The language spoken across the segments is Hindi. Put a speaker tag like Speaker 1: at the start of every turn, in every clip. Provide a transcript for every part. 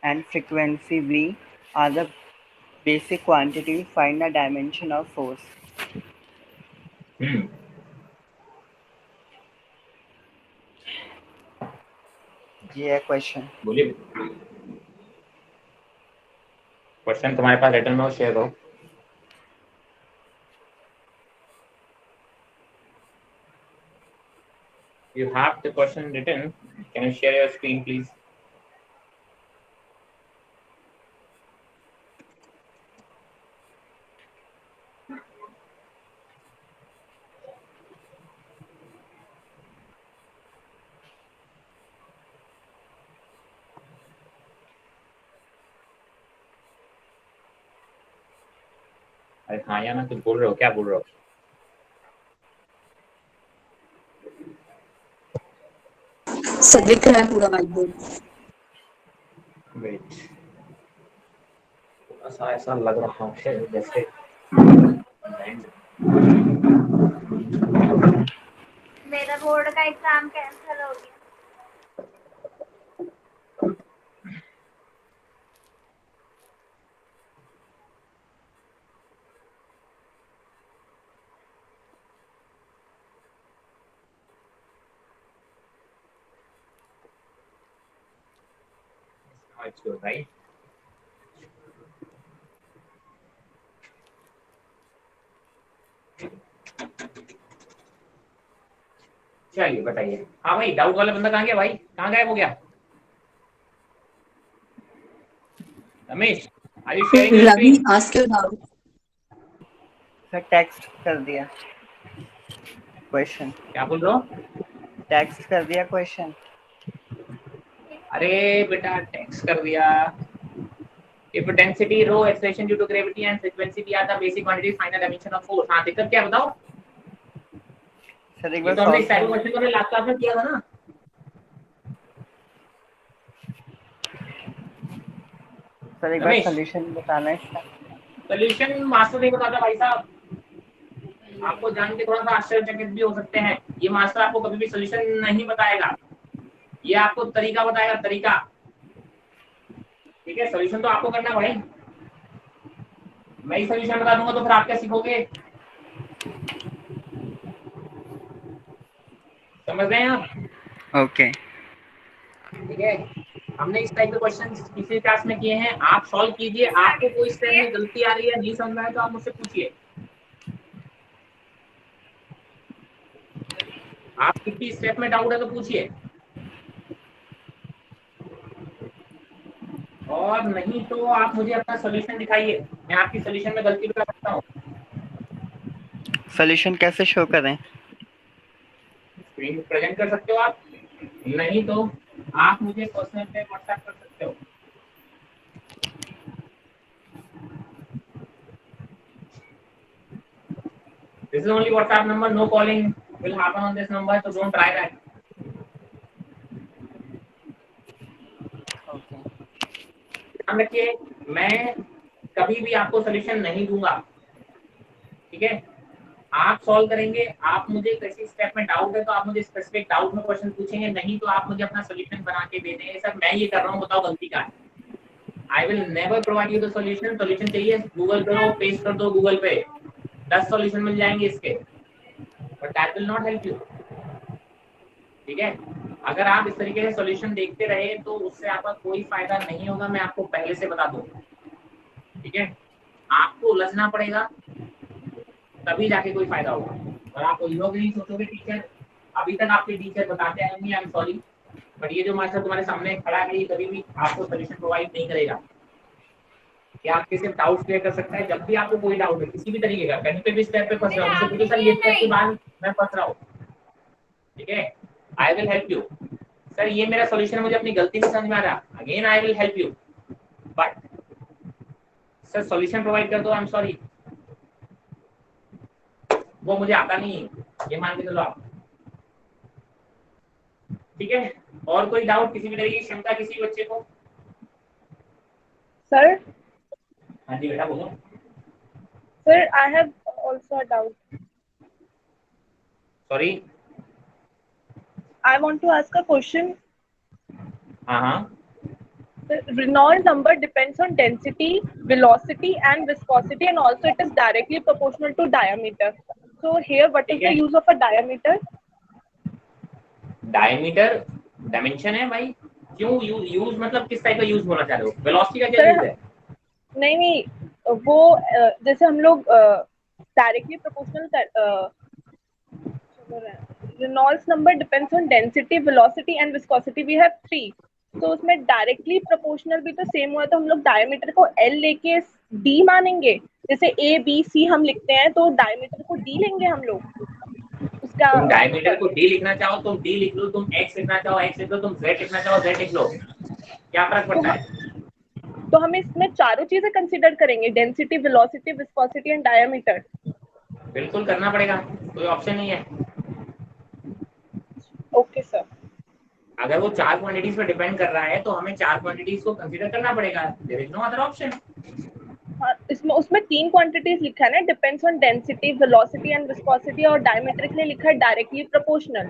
Speaker 1: and frequency v are the basic quantity. Find the dimension of force. ये है क्वेश्चन.
Speaker 2: बोलिए. क्वेश्चन तुम्हारे पास रिटर्न में हो, शेयर करो. You have the question written. Can you share your screen, please? अरे हाँ या ना, कुछ बोल रहे हो, क्या बोल रहे हो?
Speaker 3: सर दिख रहा है पूरा व्हाइट बोर्ड.
Speaker 2: वेट, थोड़ा सा ऐसा लग रहा है जैसे
Speaker 4: मेरा बोर्ड का एग्जाम कैंसिल हो गया.
Speaker 2: it's good, right? चलिए बताइए. हाँ भाई, डाउट वाला बंदा कहाँ गया भाई? कहाँ गायब हो गया? Ramesh, are you sharing your
Speaker 3: Ravi
Speaker 2: screen?
Speaker 3: Ask your doubt.
Speaker 1: Sir text कर दिया क्वेश्चन.
Speaker 2: क्या बोल रहे हो?
Speaker 1: टेक्स्ट कर दिया क्वेश्चन.
Speaker 2: अरे बेटा, टेक्स्ट कर दिया. If density, rho, acceleration due to gravity and frequency v are the basic quantities, find the dimension of force. हाँ, दिक्कत क्या बताओ?
Speaker 1: सर एक
Speaker 2: ये
Speaker 1: बार
Speaker 2: तो हमने
Speaker 1: सॉल्व
Speaker 2: इस टाइप
Speaker 1: करना.
Speaker 2: क्वेश्चन को लास्ट क्लास में किया था ना.
Speaker 1: सर एक बार
Speaker 2: रमेश,
Speaker 1: सोल्यूशन बताना है इसका.
Speaker 2: सोल्यूशन मास्टर नहीं बताता भाई साहब. आपको जान के थोड़ा सा आश्चर्यचकित भी हो सकते हैं. ये मास्टर आपको कभी भी सोल्यूशन नहीं बताएगा. ये आपको तरीका बताएगा, तरीका. ठीक है, सोल्यूशन तो आपको करना भाई. मैं ही सोल्यूशन बता दूंगा तो फिर आप क्या सीखोगे? समझ रहे हैं आप?
Speaker 1: ओके.
Speaker 2: ठीक है, हमने इस टाइप के क्वेश्चन पिछले क्लास में किए हैं. आप सॉल्व कीजिए. आपको कोई स्टेप में गलती आ रही है, नहीं समझ में आए तो आप मुझसे पूछिए. आप किसी स्टेप में डाउट है तो पूछिए, और नहीं तो आप मुझे अपना सॉल्यूशन दिखाइए. मैं आपकी सॉल्यूशन में गलती बता सकता हूँ.
Speaker 1: सोल्यूशन कैसे शो करें?
Speaker 2: स्क्रीन प्रेजेंट कर सकते हो आप, नहीं तो आप मुझे पर्सनल पे व्हाट्सएप कर सकते हो. This is only WhatsApp number. No calling will happen on this number, so don't try that.
Speaker 1: Okay.
Speaker 2: ध्यान रखिए, मैं कभी भी आपको सॉल्यूशन नहीं दूंगा. ठीक है, आप सॉल्व करेंगे. आप मुझे किसी स्टेप में डाउट है तो आप मुझे स्पेसिफिक डाउट में क्वेश्चन पूछेंगे, नहीं तो आप मुझे अपना सॉल्यूशन बना के दे देंगे. सर मैं ये कर रहा हूँ, बताओ गलती क्या है? I will never provide you the solution. Solution चाहिए, गूगल करो, पेस्ट कर दो गूगल पे, 10 सॉल्यूशन मिल जाएंगे इसके, but that will not help you. ठीक है, अगर आप इस तरीके से सॉल्यूशन देखते रहे तो उससे आपका कोई फायदा नहीं होगा. मैं आपको पहले से बता दूं. ठीक है, आपको उलझना पड़ेगा, तभी जाके कोई फायदा होगा. और आप लोग नहीं सोचोगे टीचर, अभी तक आपके टीचर बताते हैं नहीं, आई एम सॉरी, बट ये जो मास्टर तुम्हारे सामने खड़ा है, ये कभी भी आपको सॉल्यूशन प्रोवाइड नहीं करेगा. कि आपके सिर्फ डाउट क्लियर कर सकता है. जब भी आपको कोई डाउट है किसी भी तरीके का, कहीं पे भी स्टेप पे फंस रहा हो, मुझसे पूछो सर ये स्टेप के बाद मैं फंस रहा हूँ. ठीक है, I will help you. Sir ये मेरा सॉल्यूशन, मुझे अपनी गलती नहीं समझ में आ रहा, again I will help you. But sir solution provide कर दो, आई एम सॉरी, वो मुझे आता नहीं है, ये मान के चलो आप. ठीक है, और कोई डाउट, किसी भी तरीके की क्षमता किसी बच्चे को?
Speaker 5: Sir,
Speaker 2: हाँ जी बेटा बोलो.
Speaker 5: sir, I have also a doubt.
Speaker 2: Sorry.
Speaker 5: I want to ask a question.
Speaker 2: हाँ हाँ,
Speaker 5: The Reynolds number depends on density, velocity, and viscosity, and also it is directly proportional to diameter. So here, what is
Speaker 2: ठीक
Speaker 5: the
Speaker 2: है,
Speaker 5: use of a diameter?
Speaker 2: Diameter dimension है भाई। क्यों यूज मतलब किस टाइप का यूज बोलना चाह रहे हो? वेलोसिटी का क्या
Speaker 5: सर
Speaker 2: यूज है?
Speaker 5: नहीं नहीं, वो जैसे हम लोग directly proportional Reynolds number depends on density, velocity, and viscosity. We have three. तो उसमें डायरेक्टली प्रोपोर्शनल भी तो सेम हुआ, तो हम लोग डायमीटर को L लेके D मानेंगे। जैसे A B C हम लिखते हैं तो डायमीटर को D लेंगे हम लोग उसका।
Speaker 2: तुम डायमीटर को डी लिखना चाहो तुम डी लिख लो, तुम एक्स लिखना चाहो एक्स लिख लो, तुम जेड लिखना चाहो जेड लिख लो, क्या फर्क
Speaker 5: तो
Speaker 2: पड़ता
Speaker 5: हम
Speaker 2: है?
Speaker 5: तो हम इसमें चारों चीजें कंसीडर करेंगे, density, velocity, viscosity and diameter.
Speaker 2: बिल्कुल करना पड़ेगा, कोई ऑप्शन नहीं है।
Speaker 5: Okay sir.
Speaker 2: अगर वो चार क्वांटिटीज पे डिपेंड कर रहा है तो हमें चार क्वांटिटीज को कंसीडर करना पड़ेगा, there is no other option.
Speaker 5: हाँ, इसमें उसमें तीन क्वांटिटीज लिखा है ना, depends on density, velocity and viscosity, और डायमीटर के लिए लिखा है डायरेक्टली प्रोपोर्शनल।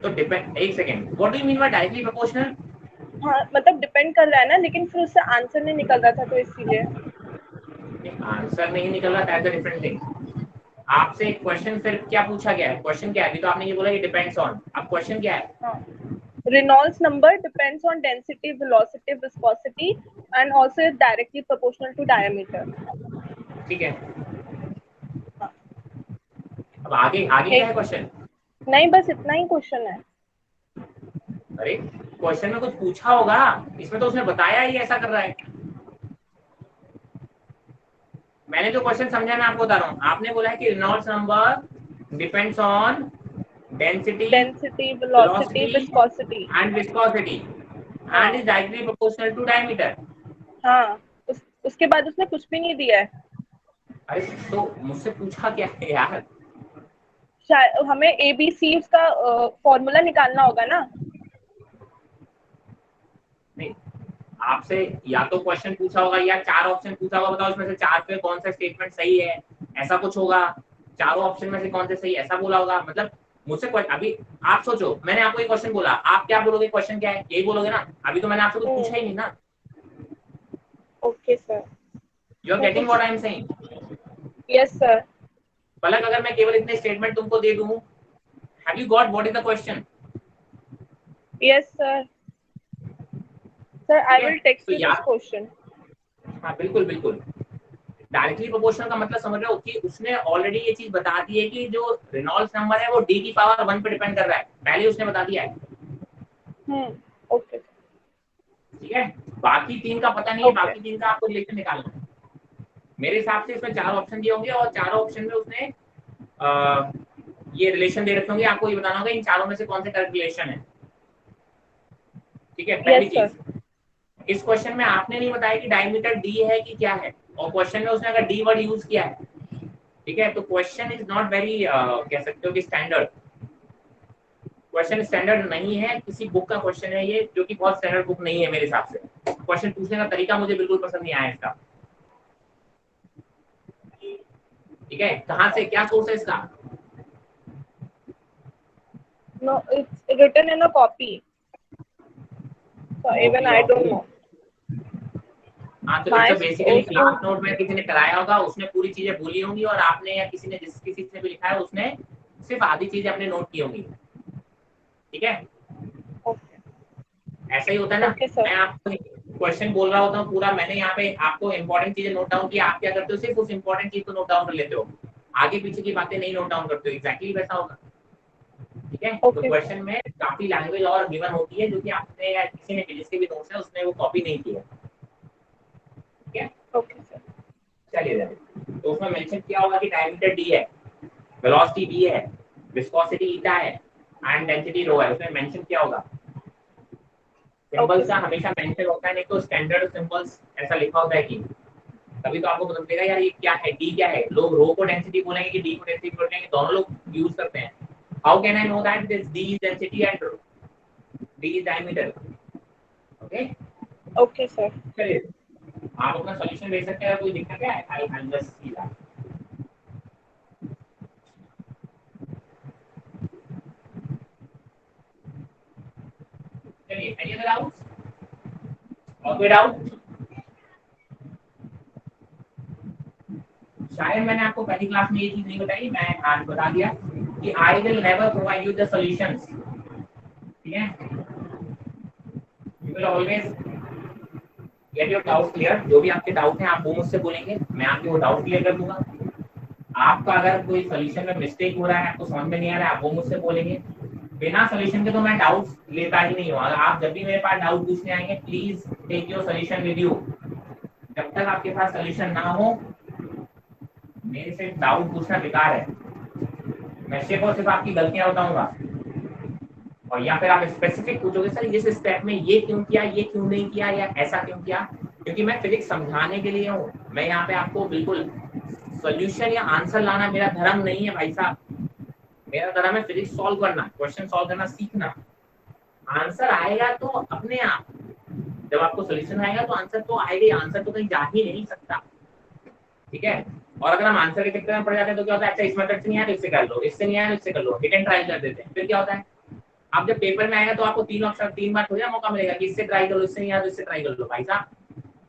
Speaker 2: तो डिपेंड, एक second, what do you mean by directly proportional?
Speaker 5: हाँ मतलब डिपेंड कर रहा है ना, लेकिन फिर उससे आंसर नहीं निकल रहा था तो इसीलिए।
Speaker 2: आंसर नहीं निकल रहा, दैट्स अ डिफरेंट थिंग। आपसे एक क्वेश्चन फिर क्या पूछा गया है? क्वेश्चन क्या है? अभी तो आपने ये बोला कि डिपेंड्स ऑन, अब क्वेश्चन क्या है?
Speaker 5: हाँ, Reynolds number depends on density, velocity, viscosity, and also is directly proportional to diameter.
Speaker 2: ठीक है,
Speaker 5: हाँ,
Speaker 2: अब आगे आगे क्या
Speaker 5: एक
Speaker 2: है क्वेश्चन?
Speaker 5: नहीं, बस इतना ही क्वेश्चन है।
Speaker 2: अरे क्वेश्चन में कुछ पूछा होगा, इसमें तो उसने बताया ही ऐसा कर रहा है। मैंने जो क्वेश्चन समझा मैं आपको बता रहा हूँ। आपने बोला है कि Reynolds number depends on density,
Speaker 5: density, velocity,
Speaker 2: velocity
Speaker 5: viscosity.
Speaker 2: And viscosity
Speaker 5: हाँ
Speaker 2: and is directly proportional to diameter.
Speaker 5: हाँ, उसके बाद उसने कुछ भी नहीं दिया है।
Speaker 2: अरे तो मुझसे पूछा क्या है यार?
Speaker 5: शायद हमें ABC का फॉर्मूला निकालना होगा ना।
Speaker 2: नहीं, आपसे या तो क्वेश्चन पूछा होगा या चार ऑप्शन पूछा होगा, बताओ इसमें से चार पे कौन सा स्टेटमेंट सही है, ऐसा कुछ होगा। चारों ऑप्शन में से कौन से सही ऐसा बोला होगा। मतलब मुझसे अभी आप सोचो, मैंने आपको एक क्वेश्चन बोला, आप क्या बोलोगे? क्वेश्चन क्या है यही बोलोगे ना? अभी तो मैंने आपसे कुछ पूछा ही नहीं ना।
Speaker 5: Okay sir.
Speaker 2: You are getting what I am saying?
Speaker 5: Yes sir.
Speaker 2: Palak अगर मैं केवल इतने स्टेटमेंट तुमको दे दूं, have you got what is the question?
Speaker 5: Yes sir. Sir
Speaker 2: ठीक
Speaker 5: आई
Speaker 2: है,
Speaker 5: will text
Speaker 2: to
Speaker 5: you this
Speaker 2: यार
Speaker 5: क्वेश्चन।
Speaker 2: हाँ बिल्कुल बिल्कुल। डायरेक्टली प्रोपोर्शनल का मतलब समझ रहे हो कि उसने ऑलरेडी ये चीज बता दी है कि जो रेनॉल्ड्स नंबर है वो डी की पावर 1 पे डिपेंड कर रहा है, पहले उसने बता दिया है।
Speaker 5: ओके
Speaker 2: ठीक है, बाकी तीन का पता नहीं है,
Speaker 5: ओके।
Speaker 2: बाकी तीन का आपको रिलेशन निकालना है। मेरे हिसाब से इसमें चार ऑप्शन दिए होंगे और चारों ऑप्शन में उसने ये रिलेशन दे रखे होंगे, आपको ये बताना होगा इन चारों में से कौन से करेक्ट रिलेशन है। ठीक है, पहली
Speaker 5: यस सर।
Speaker 2: चीज, इस क्वेश्चन में आपने नहीं बताया कि डायमीटर डी है कि क्या है, और क्वेश्चन में उसने अगर डी वर्ड यूज किया है, ठीक है, तो क्वेश्चन इज नॉट वेरी कह सकते हो कि स्टैंडर्ड क्वेश्चन, स्टैंडर्ड नहीं है, किसी बुक का क्वेश्चन है ये, जो कि बहुत स्टैंडर्ड बुक नहीं है मेरे हिसाब से। क्वेश्चन पूछने का तरीका मुझे बिल्कुल पसंद नहीं आया इसका। ठीक है, कहाँ से क्या सोर्स है इसका?
Speaker 5: No, it's written in a copy. So even
Speaker 2: copy
Speaker 5: I
Speaker 2: of
Speaker 5: don't
Speaker 2: book?
Speaker 5: know.
Speaker 2: हाँ, तो it's
Speaker 5: My
Speaker 2: basically
Speaker 5: school.
Speaker 2: Class note में किसी ने कराया होगा, उसने पूरी चीजें बोली होंगी और आपने या किसी ने किसी ने भी लिखा है उसने सिर्फ आधी चीजें अपने नोट की होंगी। ठीक है,
Speaker 5: Okay.
Speaker 2: ऐसा ही होता है ना।
Speaker 5: Okay sir.
Speaker 2: मैं आपको क्वेश्चन बोल रहा होता हूँ पूरा, मैंने यहाँ पे आपको इंपॉर्टेंट चीजें नोट डाउन की, आप क्या करते हो सिर्फ उस इंपॉर्टेंट चीज को नोट डाउन कर लेते हो, आगे पीछे की बातें नहीं नोट डाउन करते हो। एग्जैक्टली वैसा होगा। ठीक है, तो
Speaker 5: Okay sir.
Speaker 2: क्वेश्चन में काफी लैंग्वेज और गिवन होती है जो कि आपने या किसी ने जिसके भी नोट्स है उसने वो कॉपी नहीं किया। ठीक है,
Speaker 5: Okay sir.
Speaker 2: चलिए जरा, तो उसमें मेंशन किया होगा कि डायमीटर डी है, वेलोसिटी v है, विस्कोसिटी ईटा है एंड डेंसिटी रो है, उसमें मेंशन किया होगा।
Speaker 5: Okay
Speaker 2: सिंबल्स का
Speaker 5: sir.
Speaker 2: हमेशा मेंशन होता है, नहीं तो स्टैंडर्ड सिंबल्स ऐसा लिखा होता है कि तभी तो आपको पता चलेगा यार ये क्या है, डी क्या है। लोग रो को डेंसिटी बोलेंगे कि डी को डेंसिटी बोलेंगे, दोनों लोग यूज करते हैं। How can I know that this D is density and D is diameter? Okay,
Speaker 5: Okay sir.
Speaker 2: चलिए आप अपना सॉल्यूशन भेज सकते हैं, कोई दिक्कत है? I will just see that. चलिए, एनी अदर डाउट्स? और कोई डाउट? शायद मैंने आपको पहली क्लास में ये चीज नहीं बताई, मैं आज बता दिया कि I will never provide you the solutions, ठीक है? You will always get your doubt clear. जो भी आपके डाउट हैं आप वो मुझसे बोलेंगे, मैं आपके वो डाउट क्लियर कर दूंगा। आपका अगर कोई सॉल्यूशन में मिस्टेक हो रहा है, आपको समझ में नहीं आ रहा है, आप वो मुझसे बोलेंगे। बिना सॉल्यूशन के तो मैं डाउट्स लेता ही नहीं हूँ। अगर आप जब भी मेरे पास डाउट पूछने आएंगे, please take your solution with you. जब तक आपके पास सॉल्यूशन ना हो, मेरे से डाउट पूछना बेकार है। मैं सिर्फ और सिर्फ आपकी गलतियां बताऊंगा, और या फिर आप स्पेसिफिक पूछोगे सर इस स्टेप में ये क्यों किया, ये क्यों नहीं किया, या ऐसा क्यों किया, क्योंकि मैं फिजिक्स समझाने के लिए हूँ। मैं यहाँ पे आपको बिल्कुल सॉल्यूशन या आंसर लाना मेरा धर्म नहीं है भाई साहब। मेरा धर्म है फिजिक्स सॉल्व करना, क्वेश्चन सॉल्व करना सीखना। आंसर आएगा तो अपने आप, जब आपको सॉल्यूशन आएगा तो आंसर तो आएगा, आंसर तो कहीं जा ही नहीं सकता, ठीक है? और अगर हम आंसर के चक्कर में पड़ जाते हैं तो क्या होता है, अच्छा इस मेथड से नहीं आया तो इससे कर लो, इससे नहीं आया तो इससे कर लो, हिट एंड ट्राई कर देते हैं। फिर क्या होता है, आप जब पेपर में आएगा तो आपको 3 ऑप्शन 3 बार थोड़ी ना मौका मिलेगा कि इससे ट्राई करो, इससे नहीं आया तो इससे ट्राई कर लो। भाई साहब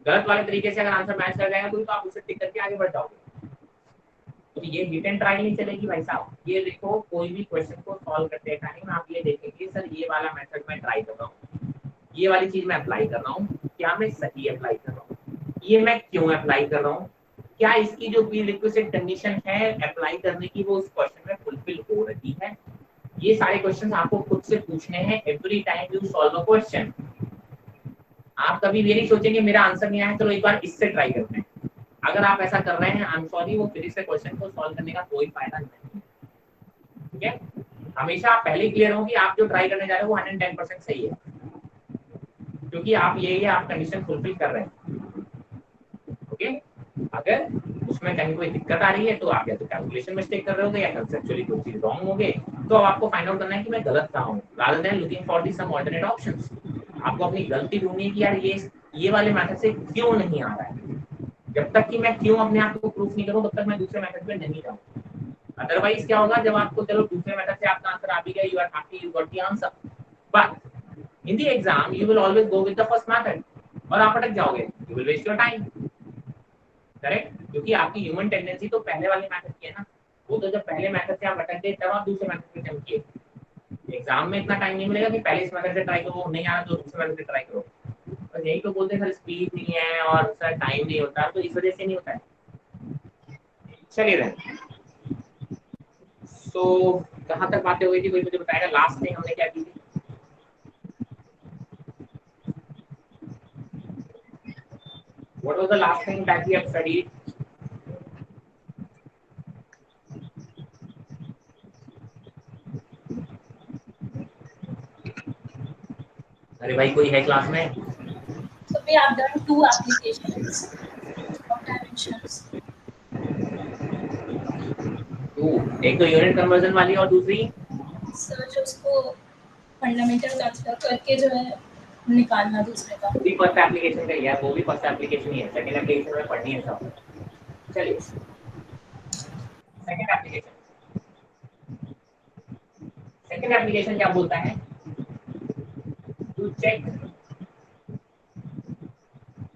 Speaker 2: गलत वाले तरीके से अगर आंसर मैच कर जाएगा तो आप उससे टिक करके आगे बढ़ जाओगे। तो ये हिट एंड ट्राई नहीं चलेगी भाई साहब। ये देखो, कोई भी क्वेश्चन को सॉल्व करते टाइम आप ये देखेंगे सर ये वाला मेथड मैं ट्राई कर रहा हूँ, ये वाली चीज मैं अप्लाई कर रहा हूँ, क्या मैं सही अप्लाई कर रहा हूँ, ये मैं क्यों अप्लाई कर रहा हूँ, क्या इसकी जो प्रीरिक्विजिट कंडीशन है अप्लाई करने की वो उस क्वेश्चन में फुलफिल हो रही है। ये सारे क्वेश्चंस आपको खुद से पूछने हैं every time you solve a question. आप कभी ये नहीं सोचेंगे मेरा आंसर नहीं आया चलो एक बार इससे ट्राई करते हैं। अगर आप ऐसा कर रहे हैं, आई एम सॉरी, वो फिजिक्स के क्वेश्चन को सॉल्व करने का कोई फायदा नहीं, ठीक है? हमेशा आप पहले क्लियर हो कि आप जो ट्राई करने जा रहे हो वो 110% सही है, क्योंकि आप ये आप कंडीशन फुलफिल कर रहे हैं, ओके? अगर उसमें कहीं कोई दिक्कत आ रही है तो आप या तो कैलकुलेशन मिस्टेक कर रहे होगे या कंसेप्चुअली कोई चीज रॉन्ग होगे, तो अब आपको फाइंड आउट करना है कि मैं गलत कहाँ हूँ, rather than looking for the some alternate options. आपको अपनी गलती ढूंढनी है कि यार ये वाले मेथड से क्यों नहीं आ रहा है। जब तक कि मैं क्यों अपने आप को प्रूफ नहीं करूँ तब तक मैं दूसरे मेथड पे नहीं जाऊँ। अदरवाइज क्या होगा, जब आपको चलो दूसरे मेथड से आपका आंसर आ भी गया, you are happy, you got the answer, but in the exam you will always go with the first method और आप अटक जाओगे, you will waste your time, correct? क्योंकि आपकी ह्यूमन टेंडेंसी तो पहले वाले मेथड की है ना। वो तो जब पहले मेथड से आप अटक गए तब आप दूसरे मेथड पे जंप किए। एग्जाम में इतना टाइम नहीं मिलेगा कि पहले इस मेथड से ट्राई करो, नहीं आ रहा तो दूसरे मेथड से ट्राई करो। और यही तो बोलते हैं सर स्पीड नहीं है और सर टाइम नहीं होता, तो इस वजह से नहीं होता है। चलिए देन, सो कहाँ तक बातें हो गई थी, कोई मुझे बताएगा लास्ट थिंग हमने क्या की थी? What was the last thing that we have studied? अरे भाई कोई है क्लास में?
Speaker 6: So we have done 2 applications of dimensions.
Speaker 2: एक तो यूनिट कन्वर्जन वाली और दूसरी
Speaker 6: सर जो उसको फंडामेंटल कंसीडर करके जो है निकालना दूसरे का।
Speaker 2: भी फर्स्ट एप्लीकेशन का यार, वो भी फर्स्ट एप्लीकेशन ही है, सेकंड एप्लीकेशन में पढ़नी है सब। चलिए सेकंड एप्लीकेशन क्या बोलता है, to check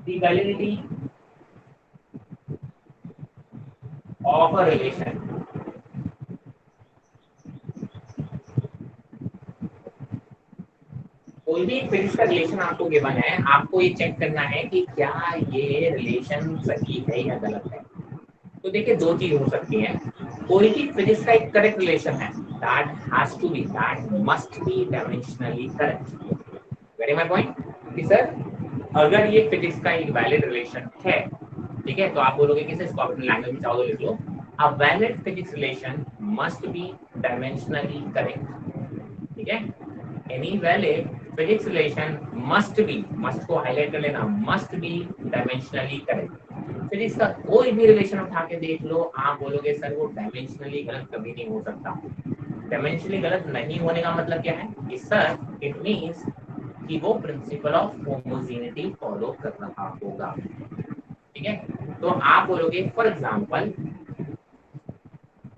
Speaker 2: the validity of a relation. कोई भी फिजिक्स का रिलेशन आपको गिवन है, आपको ये चेक करना है कि क्या ये रिलेशन सही है या गलत है। तो देखिए दो चीज हो सकती है, कोई भी फिजिक्स का एक करेक्ट रिलेशन है, that has to be, that must be dimensionally correct. Very my point कि सर अगर ये फिजिक्स का एक वैलिड रिलेशन है, ठीक है, तो आप बोलोगे कि सर इसको अपनी लैंग्वेज में चाहो तो लिख लो, a valid physics relation must be dimensionally correct, ठीक है? Any valid physics relation must be, must को हाईलाइट कर लेना, must be dimensionally correct. Physics का कोई भी रिलेशन उठा के देख लो, आप बोलोगे सर वो डायमेंशनली गलत कभी नहीं हो सकता। डायमेंशनली गलत नहीं होने का मतलब क्या है कि सर इट मींस कि वो प्रिंसिपल ऑफ होमोजेनिटी फॉलो कर रहा होगा, ठीक है? तो आप बोलोगे फॉर एग्जांपल,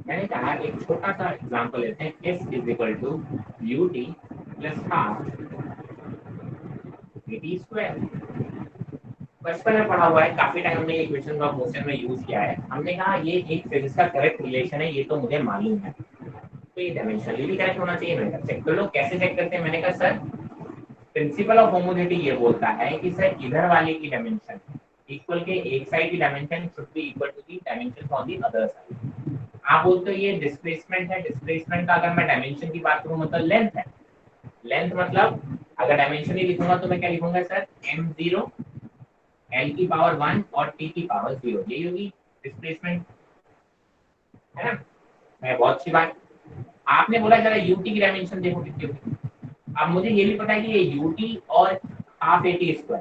Speaker 2: मैंने कहा एक छोटा सा एग्जांपल लेते हैं, s is equal to ut plus half vt square. बचपन में पढ़ा हुआ है, काफी टाइम हमने ये क्वेश्चन का क्वेश्चन में यूज किया है। हमने कहा ये एक फिजिक्स का करेक्ट रिलेशन है, ये तो मुझे मालूम है, तो ये डायमेंशनली भी करेक्ट होना चाहिए। मैंने कहा चेक कर लो, कैसे चेक करते हैं? मैंने कहा सर प्रिंसिपल ऑफ होमोजेनिटी ये बोलता है कि सर इधर वाले की डायमेंशन इक्वल के एक साइड की dimension should be equal to the dimension on the other side. आप बोलते हो ये डिस्प्लेसमेंट है, डिस्प्लेसमेंट का अगर मैं डायमेंशन की बात करूं मतलब लेंथ है। लेंथ मतलब अगर डायमेंशन ही लिखूंगा तो मैं क्या लिखूंगा सर, m0 l की पावर 1 और t की पावर 0, यही होगी डिस्प्लेसमेंट, है ना? मैं बहुत अच्छी बात। आपने बोला जरा ut की डायमेंशन देखो कितनी होगी। अब मुझे ये भी पता है कि ये ut और हाफ at²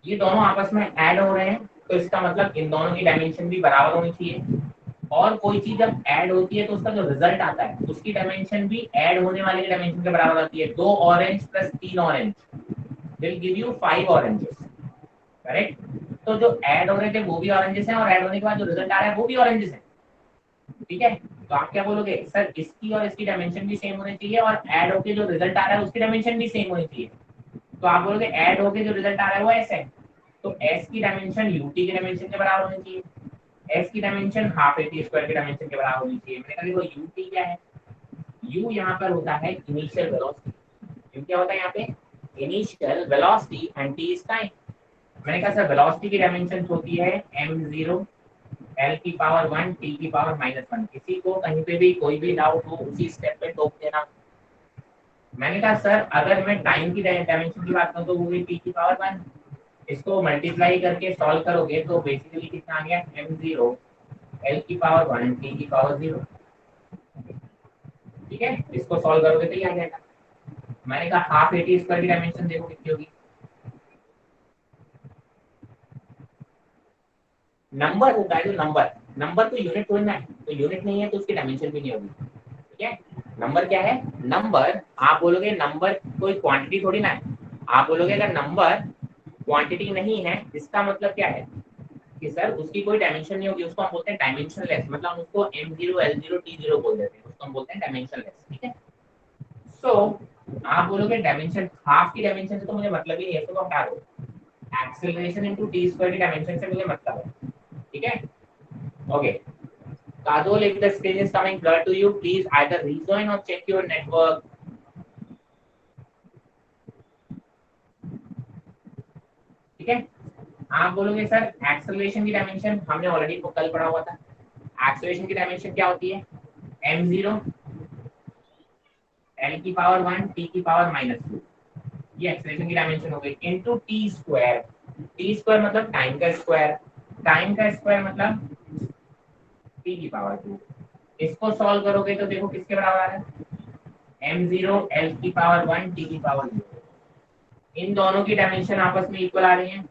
Speaker 2: ये दोनों आपस में ऐड हो रहे हैं, तो इसका मतलब इन दोनों की डायमेंशन भी बराबर होनी चाहिए। और कोई चीज जब ऐड होती है तो उसका जो रिजल्ट आता है उसकी डायमेंशन भी ऐड होने वाले की डायमेंशन के बराबर होती है। 2 orange plus 3 orange will give you 5 oranges, correct? तो जो ऐड हो रहे थे वो भी ऑरेंजेस हैं और ऐड होने के बाद जो रिजल्ट आ रहा है वो भी ऑरेंजेस है, ठीक है? तो आप क्या बोलोगे सर, इसकी और इसकी डायमेंशन भी सेम होनी चाहिए और ऐड होके जो रिजल्ट आ रहा है उसकी डायमेंशन भी सेम होनी चाहिए। तो आप बोलोगे ऐड होके जो रिजल्ट आ रहा है वो s है, तो s की डायमेंशन ut की डायमेंशन के बराबर होनी चाहिए, s की डायमेंशन हाफ at² की डायमेंशन के बराबर होनी चाहिए। मैंने कहा देखो ut क्या है, u यहाँ पर होता है इनिशियल वेलोसिटी। u क्या होता है यहाँ पे, initial velocity and t is time. मैंने कहा सर वेलोसिटी की डायमेंशन होती है m0 l की पावर 1 t की पावर -1। किसी को कहीं पे भी कोई भी डाउट हो उसी स्टेप पे टोक देना। मैंने कहा सर अगर मैं टाइम की डायमेंशन की बात करूं तो वो भी t की पावर 1, इसको मल्टीप्लाई करके सॉल्व करोगे तो बेसिकली कितना आ गया, m0 l की पावर 1 t की पावर 0, ठीक है? इसको सॉल्व करोगे तो ये आ जाएगा। मैंने कहा हाफ at² की डायमेंशन देखो कितनी होगी। नंबर होता है जो नंबर, नंबर तो यूनिट थोड़ी ना है, तो यूनिट नहीं है तो उसकी डायमेंशन भी नहीं होगी, ठीक है? नंबर क्या है, नंबर। आप बोलोगे नंबर कोई क्वांटिटी थोड़ी ना है। आप बोलोगे अगर नंबर क्वांटिटी नहीं है इसका मतलब क्या है कि सर उसकी कोई डायमेंशन नहीं होगी, उसको हम बोलते हैं डायमेंशनलेस, मतलब हम उसको m0 l0 t0 बोल देते हैं, उसको हम बोलते हैं डायमेंशनलेस, ठीक है? सो आप बोलोगे डायमेंशन हाफ की डायमेंशन से तो मुझे मतलब ही नहीं है, इसको हटा दो। एक्सेलरेशन इनटू t² की डायमेंशन से मुझे मतलब है, ठीक है? Okay, Kadol, if the screen is coming blurred to you, please either rejoin or check your network. ठीक है? आप बोलोगे सर एक्सेलरेशन की डायमेंशन हमने ऑलरेडी कल पढ़ा हुआ था। एक्सेलरेशन की डायमेंशन क्या होती है, m0 l की पावर 1 t की पावर -2, ये एक्सेलरेशन की डायमेंशन हो गई, इनटू t²। t² मतलब टाइम का स्क्वायर, टाइम का स्क्वायर मतलब t की पावर 2। इसको सॉल्व करोगे तो देखो किसके बराबर आ रहा है, m0 l की पावर 1 t की पावर 0। इन दोनों की डायमेंशन आपस में इक्वल आ रही है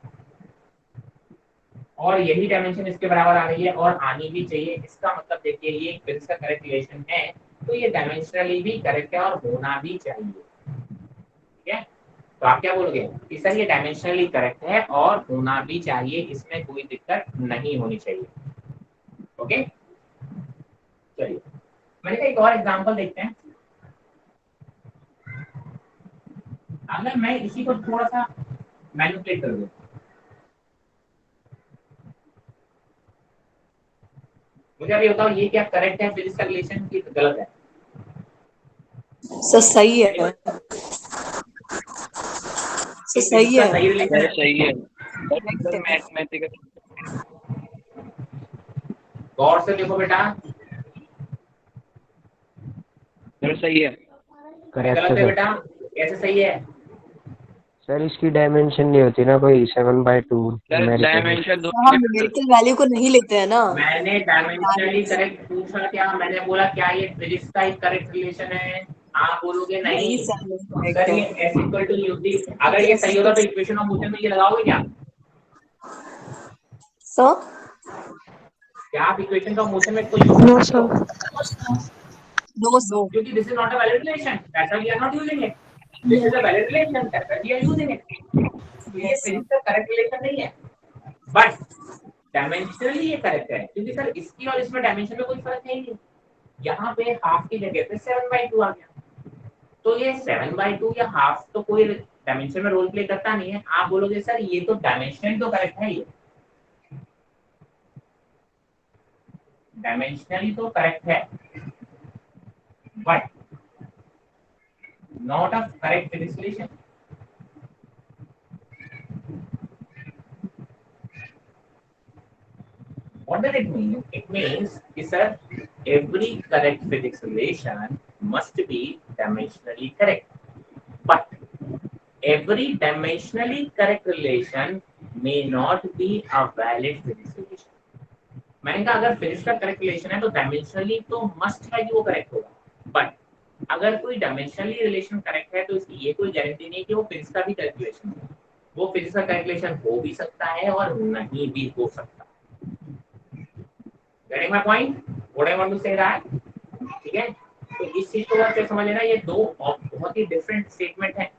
Speaker 2: और यही डायमेंशन इसके बराबर आ रही है और आनी भी चाहिए। इसका मतलब देखिए ये एक फिजिक्स का करेक्ट रिलेशन है, तो ये डायमेंशनली भी करेक्ट है और होना भी चाहिए, ठीक है? तो आप क्या बोलोगे कि सर ये डायमेंशनली करेक्ट है और होना भी चाहिए, इसमें कोई दिक्कत नहीं होनी चाहिए। ओके, चलिए मैंने कहा एक और एग्जांपल देखते हैं। अगर मैं इसी को थोड़ा सा मैनिपुलेट कर दूं, मुझे अभी बताओ ये क्या करेक्ट है फिजिक्स का रिलेशन की गलत है?
Speaker 3: सर सही है, सर सही है,
Speaker 2: सही रिलेशन है,
Speaker 7: सही है।
Speaker 3: करेक्ट है।
Speaker 7: मैथमेटिकल
Speaker 2: गौर से देखो बेटा,
Speaker 7: सही है।
Speaker 2: गलत है बेटा, कैसे सही है?
Speaker 8: सर इसकी डायमेंशन नहीं होती ना कोई 7/2
Speaker 7: डायमेंशन
Speaker 3: तो हम न्यूमेरिकल वैल्यू को नहीं लेते हैं ना।
Speaker 2: मैंने डायमेंशनली करेक्ट पूछा क्या? मैंने बोला क्या ये फिजिक्स का एक करेक्ट रिलेशन है? आप बोलोगे नहीं सर ये s इक्वल टू ut। अगर ये सही होता तो इक्वेशन ऑफ मोशन में ये लगाओगे क्या?
Speaker 3: सर
Speaker 2: क्या आप इक्वेशन ऑफ मोशन में कोई
Speaker 3: नो सर, नो सर,
Speaker 2: क्योंकि this is not a valid relation, that's why we are not using it. This is a valid relation, that's why we are using it. तो ये फिजिक्स का करेक्ट रिलेशन नहीं है, बट डायमेंशनली ये करेक्ट है, क्योंकि सर इसकी और इसमें डायमेंशन में कोई फर्क नहीं है। यहाँ पे हाफ की जगह पे 7/2 आ गया, तो ये 7/2 या हाफ तो कोई डायमेंशन में रोल प्ले करता नहीं है, आप बोलोगे सर ये तो डायमेंशनली तो करेक्ट है, ये डायमेंशनली तो करेक्ट है, but not a correct physics relation. What does it mean? It means that sir, every correct physics relation must be dimensionally correct. But every dimensionally correct relation may not be a valid physics relation. मैंने कहा अगर फिजिक्स का करेक्ट रिलेशन है तो डायमेंशनली तो मस्ट है कि वो करेक्ट होगा, बट अगर कोई डायमेंशनली रिलेशन करेक्ट है तो इसकी ये कोई गारंटी नहीं कि वो फिजिक्स का भी करेक्ट रिलेशन हो। वो फिजिक्स का करेक्ट रिलेशन हो भी सकता है और नहीं भी हो सकता। Getting my point? What I want to say that? ठीक है, तो इस चीज को अच्छे समझ लेना, ये दो बहुत ही डिफरेंट स्टेटमेंट हैं।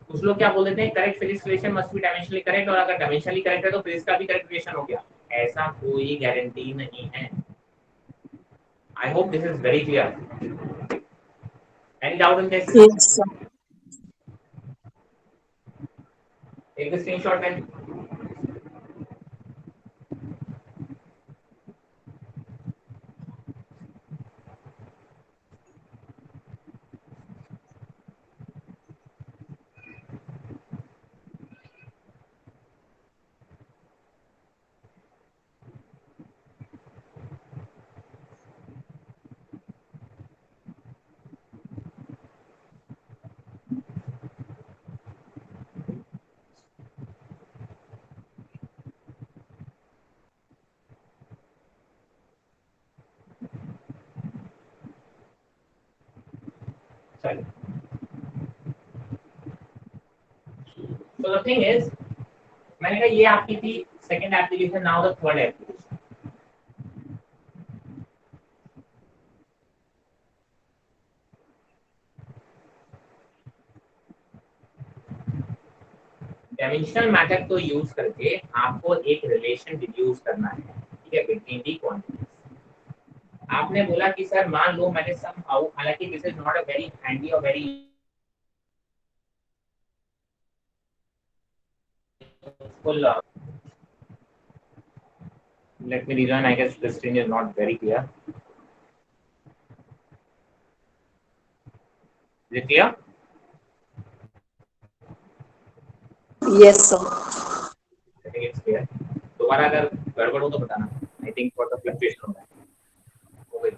Speaker 2: कुछ लोग क्या बोल देते हैं, correct physics relation must be dimensionally correct, और अगर डायमेंशनली करेक्ट है तो फिजिक्स का भी करेक्ट रिलेशन हो गया। ऐसा कोई गारंटी नहीं है। I hope this is very clear. Any doubt in this?
Speaker 3: Yes, sir.
Speaker 2: Take the screenshot and चलिए। So the thing is, मैंने कहा ये आपकी थी second application, now the third application. Dimensional method को यूज करके आपको एक रिलेशन डिड्यूस करना है, ठीक है, बिटवीन दी क्वांटिटीज। आपने बोला कि सर मान लो मैंने समहाउ, हालांकि this is not a very handy और very full, let me rejoin, I guess the screen is not very clear. Is it clear?
Speaker 3: Yes, sir.
Speaker 2: I think it's clear. दोबारा अगर गड़बड़ हो तो बताना। I think for the fluctuation होता है। हो गई।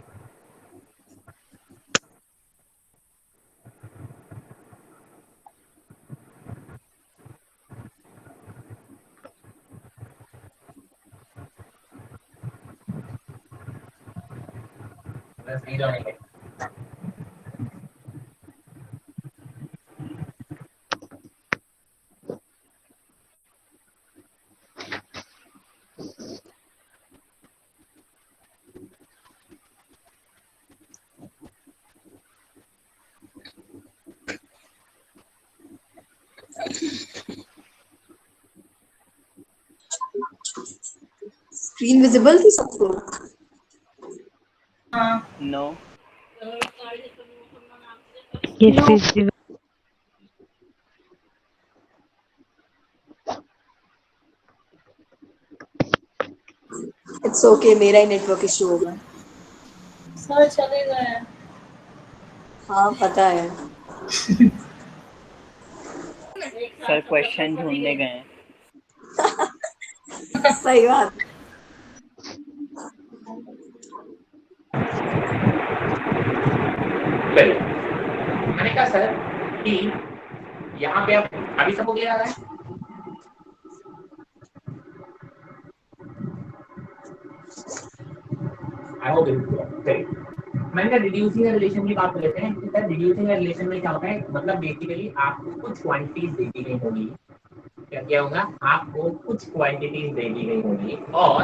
Speaker 2: बस rejoin है।
Speaker 3: Screen visible थी सबको?
Speaker 6: हाँ
Speaker 1: No.
Speaker 9: Yes, please.
Speaker 3: It's okay, मेरा ही नेटवर्क इशू होगा।
Speaker 6: सर चले गए।
Speaker 3: हाँ पता है।
Speaker 1: सर क्वेश्चन ढूंढने गए हैं।
Speaker 3: सही बात।
Speaker 2: चलिए, मैंने कहा सर कि यहाँ पे अब अभी सबको क्लियर आ रहा है? I hope it is clear. चलिए, मैंने कहा रिड्यूसिंग रिलेशन की बात कर लेते हैं। सर रिड्यूसिंग रिलेशन में क्या होता है, मतलब बेसिकली आपको कुछ क्वांटिटीज दे दी गई होगी। क्या होगा, आपको कुछ क्वांटिटीज दे दी गई होगी और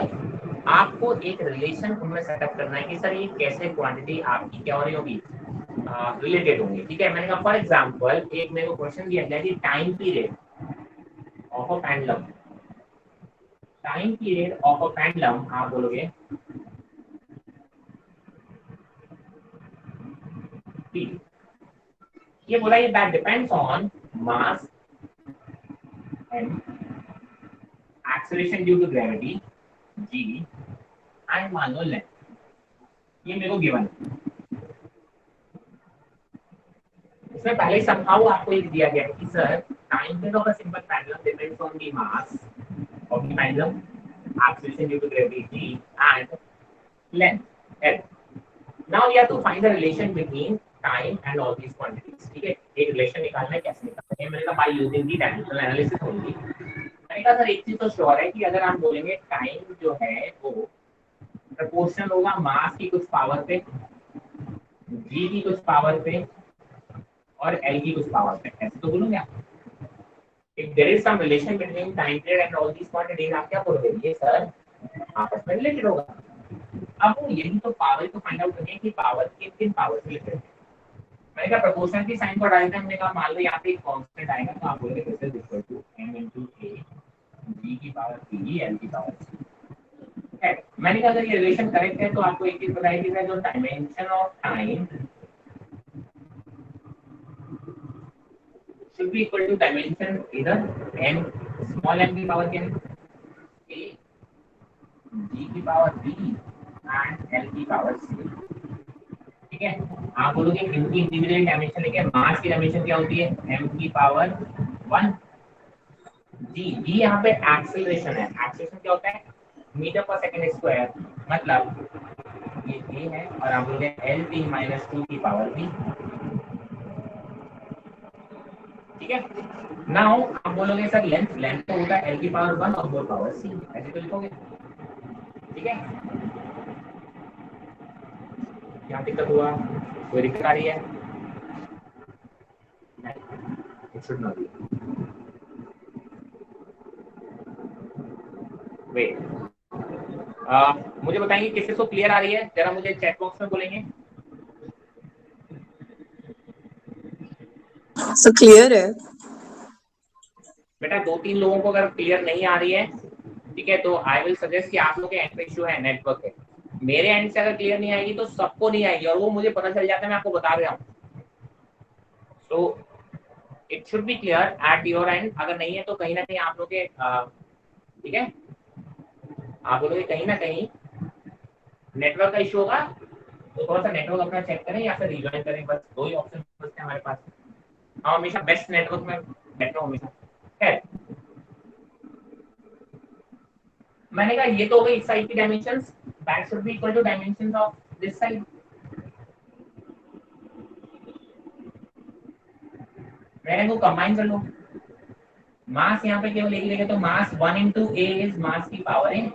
Speaker 2: आपको एक रिलेशन उनमें सेटअप करना है कि सर ये कैसे क्वांटिटी आपकी क्या हो रही होगी, रिलेटेड होंगी। ठीक है, मैंने कहा फॉर एग्जांपल एक मेरे को क्वेश्चन दिया गया कि time period of a pendulum, time period of a pendulum आप बोलोगे ये बोला ये that depends on mass m, acceleration due to gravity g, and मान लो लेंथ, ये मेरे को गिवन है। इसमें पहले समहाउ आपको एक दिया गया है कि sir time period of a simple pendulum depends on the mass of the pendulum, acceleration due to gravity g, and length l. Now we have to find the relation between time and all these quantities. ठीक है, एक रिलेशन निकालना है, कैसे निकालना है? मैंने कहा by using the dimensional analysis only. मैंने कहा सर एक चीज तो श्योर है कि अगर हम बोलेंगे टाइम जो है वो प्रोपोर्शनल होगा मास की कुछ पावर पे, g की कुछ पावर पे और l की कुछ पावर पे, ऐसे तो बोलोगे आप। If there is some relation between time period and all these quantities, आप क्या बोलोगे? ये सर आपस में रिलेटेड होगा। अब वो यही तो पावर को फाइंड आउट करनी है कि पावर किन किन पावर से रिलेटेड है। मैंने कहा प्रोपोर्शन की साइन को डालते हैं, हमने कहा मान लो यहाँ पे एक कांस्टेंट आएगा तो आप बोलोगे this is equal to m into a g की पावर p l की पावर c है। मैंने कहा अगर ये रिलेशन करेक्ट है तो आपको एक चीज बताई कि जो dimension of time should be equal to dimension either m small m की पावर क्या है a g की पावर b and l की पावर c। ठीक है, आप बोलोगे इनकी इंडिविजुअल डायमेंशन लेके मास की डायमेंशन क्या होती है m की पावर 1 g यहाँ पे एक्सेलरेशन है, एक्सेलरेशन क्या होता है मीटर पर सेकंड स्क्वायर, मतलब ये a है और आप बोलोगे l - 2 की पावर b। ठीक है, नाउ आप बोलोगे सर लेंथ तो होता है l की पावर 1 और 4 पावर c, ऐसे तो लिखोगे। ठीक है, क्या दिक्कत हुआ? कोई दिक्कत आ रही है? It should not be. Wait. मुझे बताएंगे किसी को क्लियर आ रही है? जरा मुझे चैट बॉक्स में बोलेंगे।
Speaker 3: So clear है।
Speaker 2: बेटा 2-3 लोगों को अगर क्लियर नहीं आ रही है, ठीक है, तो आई विल सजेस्ट कि आप लोग के एंड पे इशू है, नेटवर्क है। मेरे एंड से अगर क्लियर नहीं आएगी तो सबको नहीं आएगी और वो मुझे पता चल जाता है, मैं आपको बता रहा हूँ। So it should be clear at your and. अगर नहीं है तो कहीं ना कहीं आप लोग के ठीक है, आप लोग के कहीं ना कहीं नेटवर्क का इशू होगा, तो थोड़ा सा नेटवर्क अपना चेक करें या फिर रिजॉइन करें। बस दो ही ऑप्शन बचते हैं हमारे पास। हम हमेशा बेस्ट नेटवर्क में बैठना हमेशा है। मैंने कहा ये तो हो गई इस साइड की dimensions, that should be equal to dimensions of this side. मैंने को कंबाइन कर लो, मास यहाँ पे केवल एक लेंगे तो मास 1 into a इज मास की पावर है,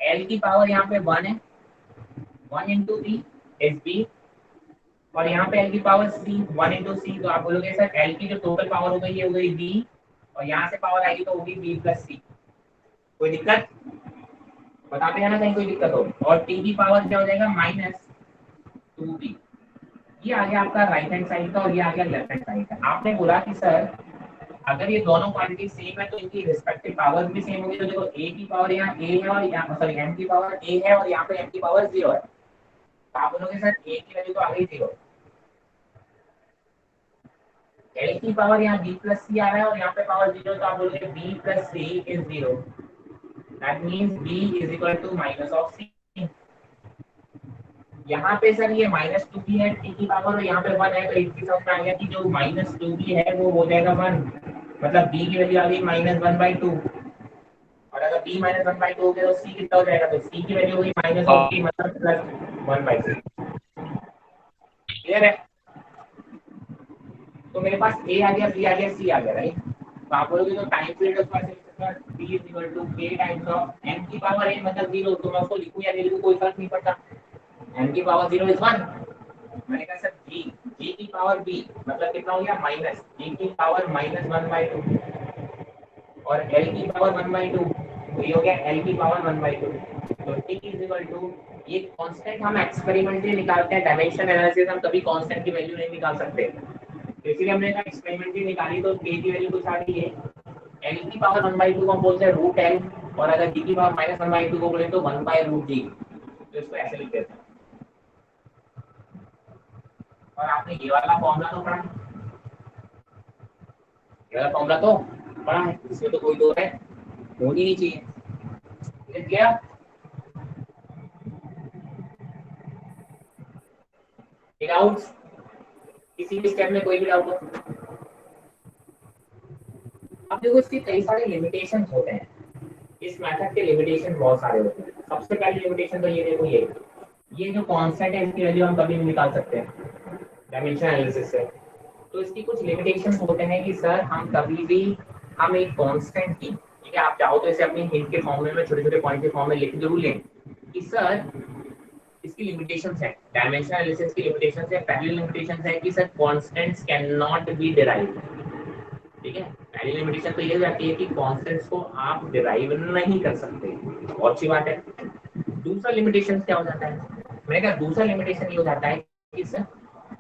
Speaker 2: l की पावर यहाँ पे 1 है, 1 into b is b, और यहाँ पे l की पावर c 1 into c। तो आप बोलोगे सर l की जो टोटल पावर हो गई ये हो गई b और यहाँ से पावर आएगी तो होगी b plus c। कोई दिक्कत? बताते हैं ना कहीं कोई दिक्कत हो। और t की पावर क्या हो जाएगा -2b। ये आ गया आपका राइट हैंड साइड का और ये आ गया लेफ्ट हैंड साइड का। आपने बोला कि सर अगर ये दोनों क्वांटिटी सेम है तो इनकी रिस्पेक्टिव पावर भी सेम होगी। तो देखो a की पावर यहाँ a है और यहाँ सॉरी m की पावर a है और यहाँ पे m की पावर 0 है। तो आप बोलोगे सर a की वैल्यू तो आ गई 0, l की पावर यहाँ b plus c आ रहा है और यहाँ पे पावर 0, तो आप बोलोगे b plus c is 0। That means b is equal to minus of c। यहाँ पे सर ये -2b है t की पावर और यहाँ पे 1 है, तो इसकी समझ में आ गया कि जो -2b है वो हो जाएगा 1, मतलब b की वैल्यू आ गई -1/2। और अगर b -1/2 हो गया तो c कितना हो जाएगा? तो c की वैल्यू हो गई -b मतलब +1/2। क्लियर है? तो मेरे पास a आ गया, b आ गया, c आ गया, राइट। तो आप बोलोगे तो टाइम पीरियड उसका b is equal to k times of m की पावर a मतलब 0। तो मैं उसको लिखूं या नहीं लिखूं कोई फर्क नहीं पड़ता, m की पावर 0 is 1। मैंने कहा सर g की पावर b मतलब कितना हो गया माइनस g की पावर -1/2 और l की पावर 1/2, तो ये हो गया l की पावर 1/2। तो t is equal to ये कांस्टेंट हम एक्सपेरिमेंटली निकालते हैं, डायमेंशन एनालिसिस हम कभी कांस्टेंट की वैल्यू नहीं निकाल सकते, तो इसलिए हमने कहा एक्सपेरिमेंटली निकाली तो k की वैल्यू कुछ आ गई है। l की पावर 1/2 को हम बोलते हैं √l और अगर g की पावर -1/2 को बोले तो 1/√g। तो इसको ऐसे लिख देते हैं। और आपने ये वाला फॉर्मूला तो पढ़ा, ये वाला फॉर्मूला तो बड़ा है, इसमें तो कोई दो है होनी नहीं चाहिए। क्या डाउट, किसी भी स्टेप में कोई भी डाउट हो? अब देखो इसके कई सारे लिमिटेशन होते हैं, इस मेथड के लिमिटेशन बहुत सारे होते हैं। सबसे पहली लिमिटेशन तो ये देखो, ये जो कांस्टेंट है इसकी वैल्यू हम कभी नहीं निकाल सकते हैं डायमेंशन एनालिसिस से। तो इसकी कुछ लिमिटेशन होते हैं कि सर हम कभी भी हम एक कांस्टेंट की, ठीक है, आप चाहो तो इसे अपनी हिंट के फॉर्म में छोटे छोटे पॉइंट के फॉर्म में लिख जरूर लें कि सर इसकी लिमिटेशंस है, डायमेंशन एनालिसिस की लिमिटेशंस है। पहली लिमिटेशन है कि sir constants can not be derived, ठीक है, पहली लिमिटेशन तो ये हो जाती है कि कांस्टेंट्स को आप डिराइव नहीं कर सकते, बहुत अच्छी बात है। दूसरा लिमिटेशन क्या हो जाता है, मैंने कहा दूसरा लिमिटेशन ये हो जाता है कि सर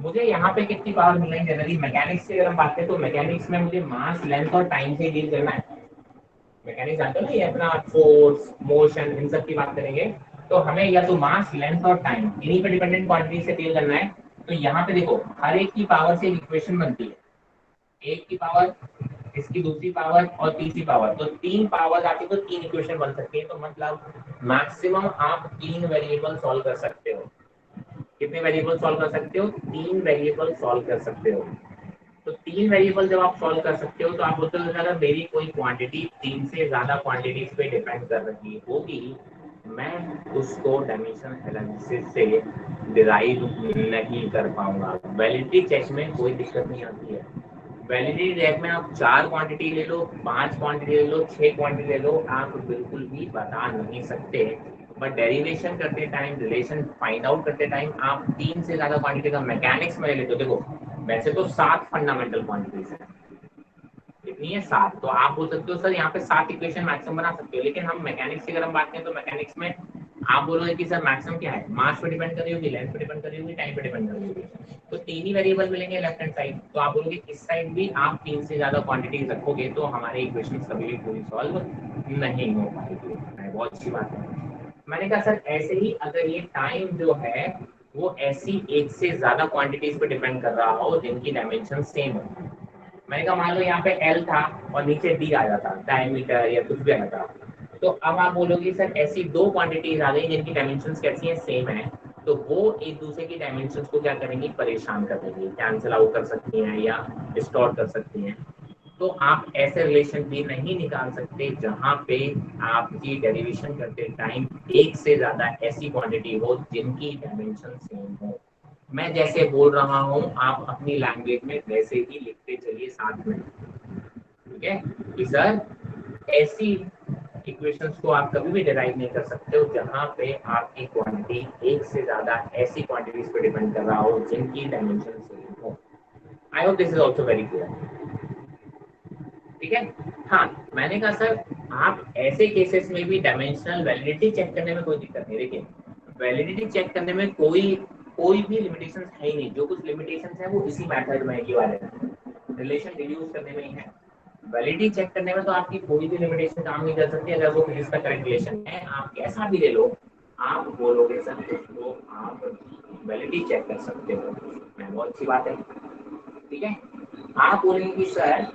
Speaker 2: मुझे यहाँ पे कितनी पावर मिल रही है। जनरली मैकेनिक्स से अगर हम बात करें तो मैकेनिक्स में मुझे मास, लेंथ और टाइम से डील करना है। मैकेनिक्स जानते हो ना, ये अपना फोर्स, मोशन, इन सब की बात करेंगे तो हमें या तो मास, लेंथ और टाइम इन्हीं पे डिपेंडेंट क्वांटिटी से डील करना है। तो यहाँ पे देखो हर एक की पावर से एक इक्वेशन बनती है, एक की पावर, इसकी दूसरी पावर और तीसरी पावर, तो तीन पावर आती है तो तीन इक्वेशन बन सकती है। तो मतलब मैक्सिमम आप 3 वेरिएबल सॉल्व कर सकते हो। कितने वेरिएबल सॉल्व कर सकते हो? 3 वेरिएबल सॉल्व कर सकते हो। तो 3 वेरिएबल जब आप सॉल्व कर सकते हो तो आप बोलते हो अगर मेरी कोई क्वांटिटी 3 से ज्यादा क्वांटिटीज पे डिपेंड कर रही होगी, मैं उसको डायमेंशन एनालिसिस से डिराइव नहीं कर पाऊंगा। वैलिडिटी चेक में कोई दिक्कत नहीं आती है। वैलिडिटी चेक में आप 4 क्वांटिटी ले लो, 5 क्वांटिटी ले लो, 6 क्वांटिटी ले लो, आप बिल्कुल भी बता नहीं सकते। बट डेरिवेशन करते टाइम, रिलेशन फाइंड आउट करते टाइम आप 3 से ज्यादा क्वांटिटी का मैकेनिक्स में ले लेते हो। देखो वैसे तो 7 फंडामेंटल क्वांटिटीज है, कितनी है? 7। तो आप बोल सकते हो सर यहाँ पे 7 इक्वेशन मैक्सिमम बना सकते हो, लेकिन हम मैकेनिक्स की अगर हम बात करें तो मैकेनिक्स में आप बोलोगे कि सर मैक्सिमम क्या है, मास पे डिपेंड कर रही होगी, लेंथ पे डिपेंड कर रही होगी, टाइम पे डिपेंड कर रही होगी। तो 3 ही वेरिएबल मिलेंगे लेफ्ट हैंड साइड। तो आप बोलोगे इस साइड भी आप 3 से ज्यादा क्वांटिटी रखोगे तो हमारे इक्वेशन कभी भी पूरी सॉल्व नहीं हो पाएगी। बहुत अच्छी बात है। मैंने कहा सर ऐसे ही अगर ये टाइम जो है वो ऐसी एक से ज्यादा क्वांटिटीज पे डिपेंड कर रहा हो जिनकी डायमेंशन सेम हो। मैंने कहा मान लो यहाँ पे L था और नीचे D आ जाता, डायमीटर या कुछ भी आ जाता, तो अब आप बोलोगे सर ऐसी 2 क्वांटिटीज आ गई जिनकी डायमेंशंस कैसी हैं, सेम है, तो वो एक दूसरे की डायमेंशंस को क्या करेंगी, परेशान कर देंगी, कैंसिल आउट कर सकती हैं या डिस्टॉर्ट कर सकती हैं। तो आप ऐसे रिलेशन भी नहीं निकाल सकते जहां पे आपकी डेरिवेशन करते टाइम एक से ज्यादा ऐसी क्वांटिटी हो जिनकी डायमेंशन सेम हो। मैं जैसे बोल रहा हूँ आप अपनी लैंग्वेज में वैसे ही लिखते चलिए साथ में, ठीक है? कि सर ऐसी इक्वेशंस को आप कभी भी डिराइव नहीं कर सकते हो जहां पे आपकी क्वांटिटी एक से ज्यादा ऐसी क्वांटिटीज पे डिपेंड कर रहा हो जिनकी डायमेंशन सेम हो। आई hope this is also very clear, ठीक है? हाँ, मैंने कहा सर आप ऐसे केसेस में भी डायमेंशनल वैलिडिटी चेक करने में कोई दिक्कत नहीं। देखिए वैलिडिटी चेक करने में कोई भी लिमिटेशंस है ही नहीं, जो कुछ लिमिटेशंस है वो इसी मेथड में ही वाले रिलेशन डिड्यूस करने में ही है। वैलिडिटी चेक करने में तो आपकी कोई भी लिमिटेशन काम नहीं कर सकती अगर वो फिजिक्स का करेक्ट रिलेशन है। आप कैसा भी ले लो, आप बोलोगे सर उसको आप वैलिडिटी चेक कर सकते हो, बहुत अच्छी बात है, ठीक है? आप बोलेंगे कि सर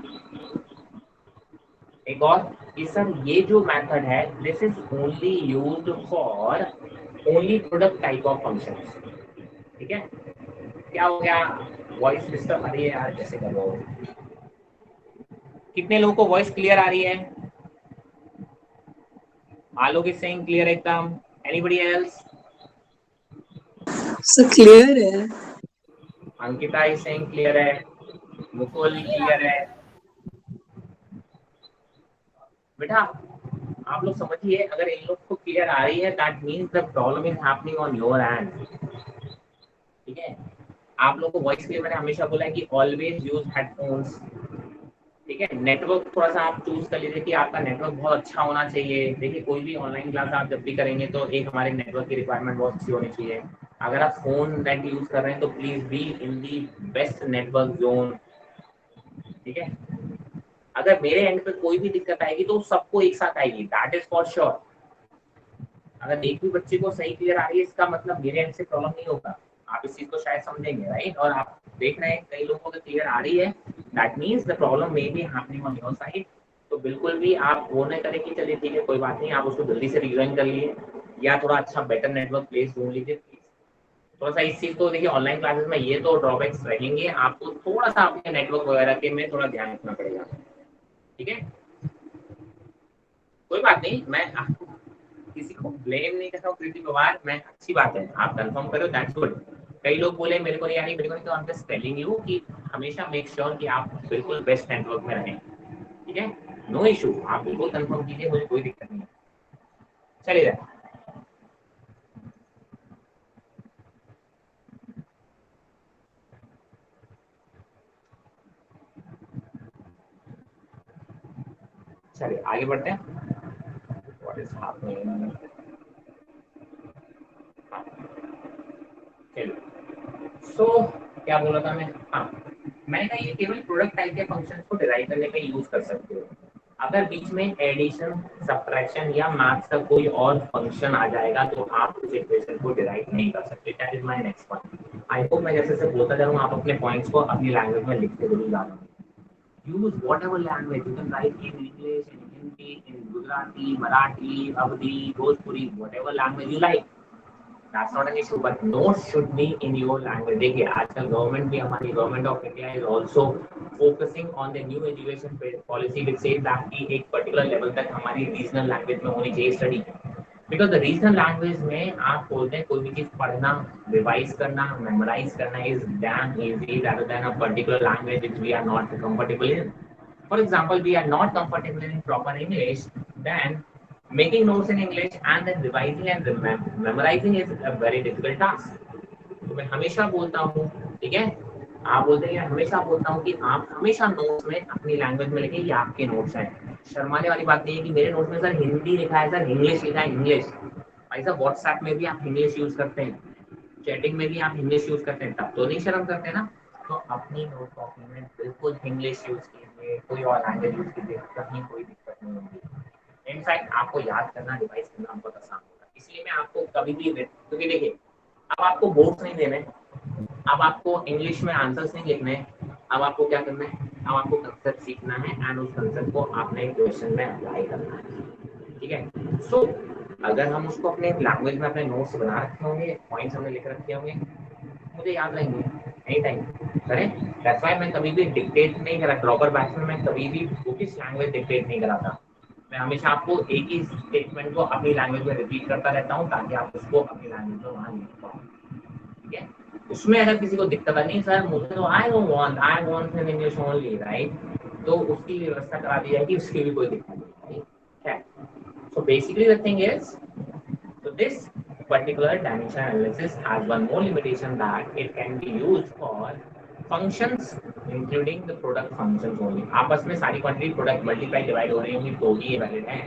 Speaker 2: एक और कि सर ये जो मेथड है this is only used for only product type of functions, ठीक है? क्या हो गया, वॉइस डिस्टर्ब आ रही है यार, कैसे कर रहे हो? कितने लोगों को वॉइस क्लियर आ रही है? आलोक इज सेइंग क्लियर एकदम, एनीबॉडी एल्स?
Speaker 3: सर क्लियर है।
Speaker 2: अंकिता इज सेइंग क्लियर है, मुकुल क्लियर है। बेटा आप लोग समझिए, अगर इन लोग को क्लियर आ रही है that means the problem is happening on your and, ठीक है? आप लोगों को वॉइस के लिए मैंने हमेशा बोला है कि ऑलवेज यूज हेडफोन्स, ठीक है? नेटवर्क थोड़ा सा आप चूज कर लीजिए कि आपका नेटवर्क बहुत अच्छा होना चाहिए। देखिए कोई भी ऑनलाइन क्लास आप जब भी करेंगे तो एक हमारे नेटवर्क की रिक्वायरमेंट बहुत अच्छी होनी चाहिए। अगर आप फोन नेट यूज कर रहे हैं तो please be in the best network zone, ठीक है? अगर मेरे एंड पे कोई भी दिक्कत आएगी तो सबको एक साथ आएगी, दैट इज फॉर श्योर। अगर एक भी बच्चे को सही क्लियर आ रही है इसका मतलब मेरे एंड से प्रॉब्लम नहीं होगा, आप इस चीज को शायद समझेंगे, राइट? और आप देख रहे हैं कई लोगों को क्लियर आ रही है, that means the problem may be happening on your side. तो बिल्कुल भी आप वो नहीं करें कि चलिए ठीक है कोई बात नहीं, आप उसको जल्दी से रिज्वाइन कर लिए या थोड़ा अच्छा बेटर नेटवर्क प्लेस ढूंढ लीजिए। थोड़ा सा इस चीज को देखिए, ऑनलाइन क्लासेस में ये तो ड्रॉबैक्स रहेंगे, आपको थोड़ा सा अपने नेटवर्क वगैरह के में थोड़ा ध्यान रखना पड़ेगा, ठीक है। कोई बात नहीं, मैं किसी को ब्लेम नहीं कर रहा हूँ कृति पवार, मैं अच्छी बात है आप कंफर्म करो, दैट्स गुड। कई लोग बोले मेरे को नहीं, मेरे को नहीं, तो I am just telling you कि हमेशा मेक श्योर कि आप बिल्कुल बेस्ट नेटवर्क में रहें, ठीक है। नो इशू, आप बिल्कुल कंफर्म कीजिए, मुझे कोई दिक्कत नहीं है। चलिए जाए, चलिए आगे बढ़ते हैं। व्हाट इज हैपनिंग, सो क्या बोला था मैं, हाँ मैंने कहा ये केवल प्रोडक्ट टाइप के फंक्शंस को डिराइव करने में यूज कर सकते हो। अगर बीच में एडिशन, सब्ट्रैक्शन या मैथ्स का कोई और फंक्शन आ जाएगा तो आप उस इक्वेशन को डिराइव नहीं कर सकते। That is my next point. I hope मैं जैसे बोलता जा रहा हूँ आप अपने पॉइंट्स को अपनी लैंग्वेज में लिखते जरूर जा रहे हैं। use whatever language you can write in English, in Hindi, in Gujarati, Marathi, Avdi, Bhojpuri, whatever language you like. That's not an issue, but notes should be in your language. देखिए आजकल गवर्नमेंट भी, हमारी government of India is also focusing on the new education policy which says that कि एक पर्टिकुलर लेवल तक हमारी रीजनल लैंग्वेज में होनी चाहिए study. Because the regional language में आप बोलते हैं कोई भी चीज पढ़ना, रिवाइज करना, मेमोराइज करना is damn easy rather than a particular language which we are not comfortable in. For example, we are not comfortable in proper English, then making notes in English and then revising and memorizing is a very difficult task. तो मैं हमेशा बोलता हूँ, ठीक है, आप बोलते हैं, हमेशा बोलता हूँ कि आप हमेशा नोट्स में अपनी लैंग्वेज में लिखिए, ये आपके नोट्स हैं। शर्माने वाली बात नहीं है कि मेरे नोट्स में सर हिंदी लिखा है, सर इंग्लिश लिखा है। इंग्लिश भाई साहब, व्हाट्सएप में भी आप इंग्लिश यूज करते हैं, चैटिंग में भी आप इंग्लिश यूज करते हैं, तब तो नहीं शर्म करते ना। तो अपनी नोट कॉपी में बिल्कुल इंग्लिश यूज कीजिए, कोई और लैंग्वेज यूज कीजिए, कहीं कोई दिक्कत नहीं होगी। इनफैक्ट आपको याद करना, रिवाइज करना बहुत आसान होगा। इसलिए मैं आपको कभी भी, क्योंकि देखिए अब आपको बोर्ड्स नहीं देने, अब आपको इंग्लिश में आंसर्स नहीं लिखने, अब आपको क्या करना है, अब आपको कंसेप्ट सीखना है एंड उस कंसेप्ट को आपने क्वेश्चन में अप्लाई करना है, ठीक है। सो अगर हम उसको अपने लैंग्वेज में अपने नोट्स बना रखे होंगे, पॉइंट्स हमने लिख रखे होंगे, मुझे याद रहेंगे एनी टाइम करें। दैट्स व्हाई मैं कभी भी डिक्टेट नहीं करा, प्रॉपर बैच में मैं कभी भी बुकिश लैंग्वेज डिक्टेट नहीं कराता। मैं हमेशा आपको एक ही स्टेटमेंट को अपनी लैंग्वेज में रिपीट करता रहता हूँ ताकि आप उसको अपनी लैंग्वेज में वहाँ लिख पाओ, ठीक है। उसमें अगर किसी को दिक्कत नहीं, सर मुझे तो I want in English only, right, तो उसकी व्यवस्था करा दी जाएगी, उसकी भी कोई दिक्कत नहीं, ठीक है। So basically the thing is, so this particular dimension analysis has one more limitation, that it can be used for functions including the product functions only. आपस में सारी क्वांटिटी प्रोडक्ट मल्टीप्लाई डिवाइड हो रही होंगी तो ही ये वैलिड है।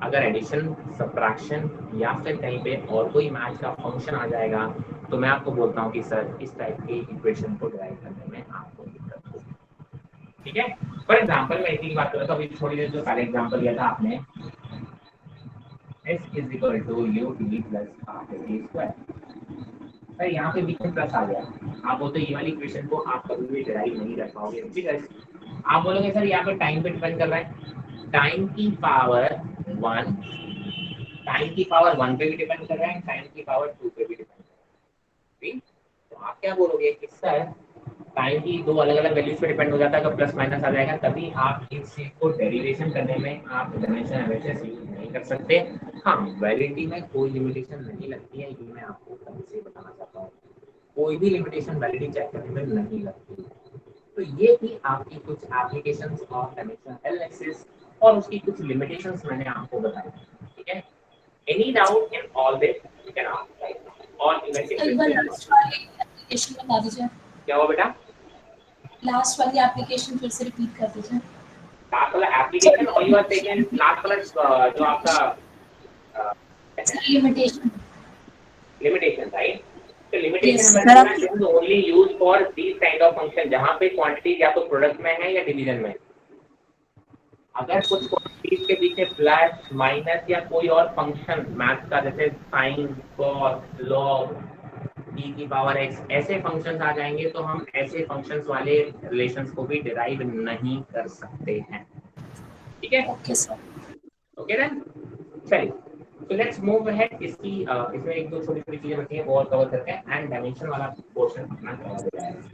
Speaker 2: अगर एडिशन, सब्ट्रैक्शन या फिर कहीं पे और कोई मैच का फंक्शन आ जाएगा तो मैं आपको बोलता हूँ कि सर इस टाइप की इक्वेशन को डिराइव करने में आपको दिक्कत होगी, ठीक है। फॉर एग्जांपल मैं एक बात करूँ तो अभी थोड़ी देर जो पहले एग्जांपल दिया था आपने, s is equal to ut plus r square, sir यहाँ पे बीच में प्लस आ गया। आप बोलते ये वाली इक्वेशन को आप कभी भी डिराइव नहीं कर पाओगे, ठीक है। आप बोलोगे सर यहाँ पे टाइम पे डिपेंड कर रहा है, टाइम की पावर 1, टाइम की पावर 1 पे भी डिपेंड कर रहा है, टाइम की पावर 2 पे भी डिपेंड कर रहा है, ठीक। तो आप क्या बोलोगे कि सर टाइम की दो अलग अलग वैल्यूज पे डिपेंड हो जाता है, तो प्लस माइनस आ जाएगा, तभी आप इस चीज को डेरिवेशन करने में आप डायमेंशन एनालिसिस यूज नहीं कर सकते। हाँ, वैलिडिटी में कोई लिमिटेशन नहीं लगती है, ये मैं आपको पहले से बताना चाहता हूँ, कोई भी लिमिटेशन वैलिडिटी चेक करने में नहीं लगती। तो ये थी आपकी कुछ एप्लीकेशंस ऑफ डायमेंशन एनालिसिस और उसकी कुछ लिमिटेशंस मैंने आपको बताई, ठीक है। Any doubt in all this you can ask right now और
Speaker 6: एक बार लास्ट वाली एप्लीकेशन बता दीजिए।
Speaker 2: क्या हुआ बेटा?
Speaker 6: लास्ट वाली एप्लीकेशन फिर से रिपीट कर दीजिए।
Speaker 2: लास्ट वाला एप्लीकेशन और यू आर टेकिंग लास्ट वाला जो आपका लिमिटेशन राइट। तो limitation is only used for this kind of function जहां पे क्वांटिटी या तो प्रोडक्ट में है या डिवीजन में। अगर कुछ क्वांटिटीज के पीछे प्लस माइनस या कोई और फंक्शन मैथ का जैसे साइन, कॉस, लॉग, e की पावर x ऐसे फंक्शंस आ जाएंगे तो हम ऐसे फंक्शंस वाले रिलेशंस को भी डिराइव नहीं कर सकते हैं, ठीक है,
Speaker 6: ओके सर।
Speaker 2: ओके देन चलिए, तो लेट्स मूव अहेड। इसमें एक दो छोटी छोटी चीजें बची हैं वो और कवर करते हैं एंड डायमेंशन वाला पोर्शन अपना कवर हो जाएगा।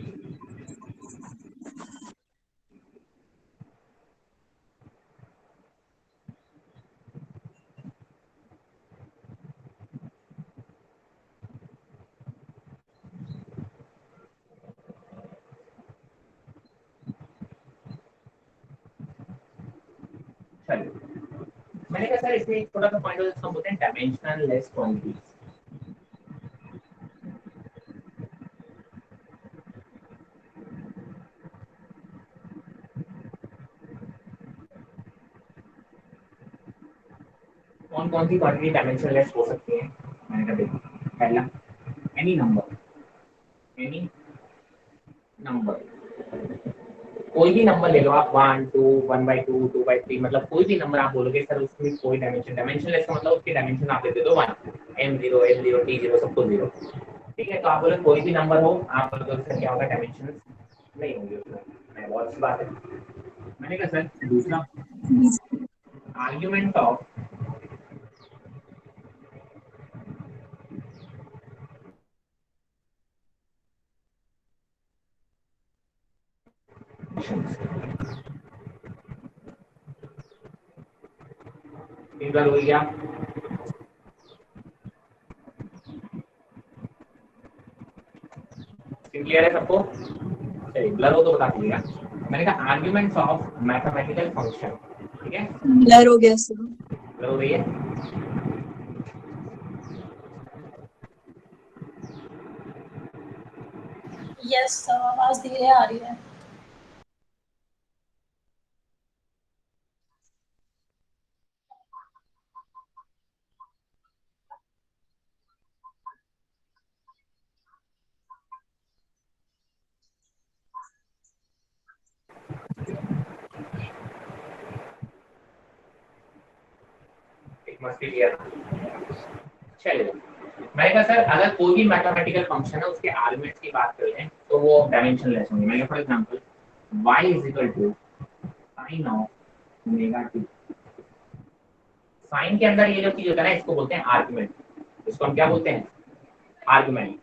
Speaker 2: मैंने कहा सर इसमें एक थोड़ा सा पॉइंट जिसको हम बोलते हैं डायमेंशनल लेस क्वांटिटीज। कौन कौन सी क्वांटिटी डायमेंशन लेस हो सकती है? मैंने कहा देखो, पहला एनी नंबर, एनी नंबर, कोई भी नंबर ले लो आप, 1 2 1/2 2/3, मतलब कोई भी नंबर आप बोलोगे सर उसमें कोई डायमेंशन लेस का मतलब उसके डायमेंशन आप दे दो 1, m0 l0 t0 सब कुछ 0। ठीक है, तो आप बोले कोई भी नंबर हो, आप बोलोगे सर क्या होगा, डायमेंशन नहीं होंगे उसमें। मैं बहुत अच्छी बात है। मैंने कहा सर दूसरा आर्गुमेंट ऑफ क्लियर हो गया? क्लियर है सबको? चलिए ब्लर हो तो बता दीजिएगा। मैंने कहा आर्गुमेंट्स ऑफ मैथमेटिकल फंक्शन, ठीक है,
Speaker 3: ब्लर हो गया सर।
Speaker 2: ब्लर हो गई है।
Speaker 6: यस सर, आवाज धीरे आ रही है।
Speaker 2: एक मस्ती किया था। चलिए, मैंने कहा सर अगर कोई भी मैथमेटिकल फंक्शन है उसके आर्गुमेंट्स की बात करें तो वो डायमेंशन लेस होंगे। मैंने for example y sin of omega t, sine के अंदर ये जो चीज होता है ना इसको बोलते हैं आर्गुमेंट। इसको हम क्या बोलते हैं? आर्गुमेंट।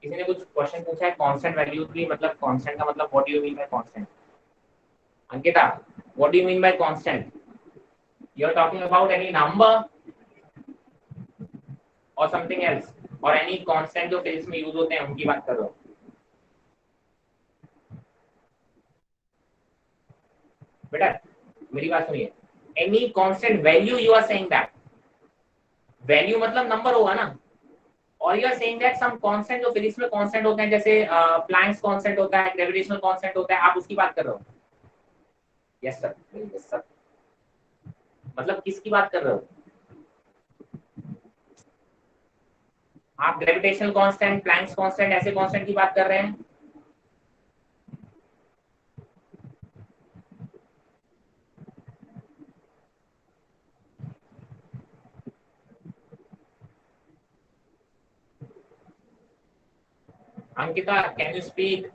Speaker 2: किसी ने कुछ क्वेश्चन पूछा है कांस्टेंट वैल्यू की, मतलब कांस्टेंट का मतलब what do you mean by constant? Ankita, what do you mean by constant? You are talking about any number और समथिंग एल्स, और एनी कांस्टेंट जो फिजिक्स में यूज होते हैं उनकी बात कर रहा हूं। बेटा मेरी बात सुनिए, any constant value, you are saying that value मतलब नंबर होगा ना, और you are saying that some constant जो फिजिक्स में कांस्टेंट होते हैं, जैसे प्लैंक्स कांस्टेंट होता है, ग्रेविटेशनल कांस्टेंट होता है, आप उसकी बात कर रहे हो? Yes sir, yes sir. मतलब किसकी बात कर रहे हो आप? ग्रेविटेशनल कांस्टेंट, प्लैंक्स कांस्टेंट, ऐसे कांस्टेंट की बात कर रहे हैं? Ankita, can you speak?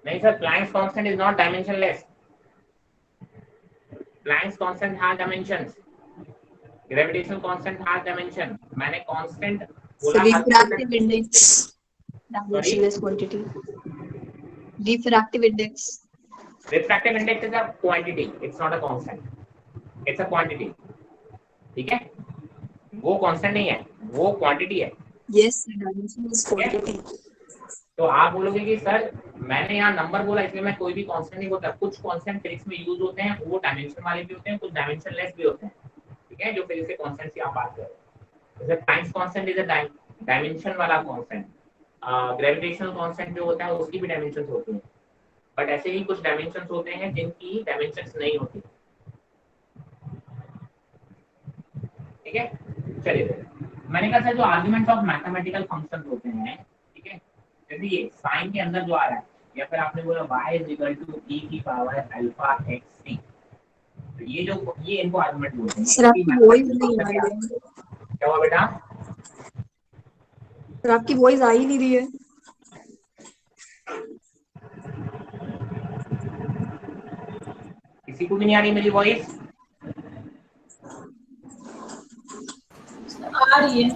Speaker 2: नहीं sir, Planck's constant is not dimensionless. Planck's constant has dimensions, gravitational constant has dimension. मैंने कांस्टेंट बोला हर
Speaker 3: refractive index
Speaker 2: sorry,
Speaker 3: dimensionless quantity. Refractive index,
Speaker 2: refractive index is a quantity, it's not a constant, it's a quantity. ठीक है, वो कांस्टेंट नहीं है, वो क्वांटिटी है।
Speaker 3: यस डायमेंशनलेस
Speaker 2: ठीक है,
Speaker 3: क्वांटिटी।
Speaker 2: तो आप बोलोगे कि सर मैंने यहाँ नंबर बोला इसलिए मैं कोई भी कांस्टेंट नहीं बोलता। कुछ कांस्टेंट फिजिक्स में यूज होते हैं, वो डायमेंशन वाले भी होते हैं, कुछ डायमेंशनलेस भी होते हैं। ठीक है, जो फिजिक्स के कांस्टेंट की आप बात कर रहे हो, जैसे planks constant is a dimension वाला कांस्टेंट। ग्रेविटेशनल कांस्टेंट जो होता है उसकी भी डायमेंशंस होती हैं, बट ऐसे ही कुछ डायमेंशंस होते हैं जिनकी डायमेंशंस नहीं होती। ठीक है, चलिए मैंने कहा सर जो आर्गुमेंट ऑफ मैथमेटिकल फंक्शंस होते हैं, ठीक है, जैसे ये साइन के अंदर जो आ रहा है, या फिर आपने बोला y = e⁻ αx c, तो ये इनको आर्गुमेंट बोलते हैं।
Speaker 3: सर आपकी वॉइस नहीं आ रही है।
Speaker 2: क्या हुआ बेटा?
Speaker 3: सर आपकी वॉइस आ ही नहीं रही है।
Speaker 2: किसी को भी नहीं आ रही मेरी वॉइस?
Speaker 6: आ रही है,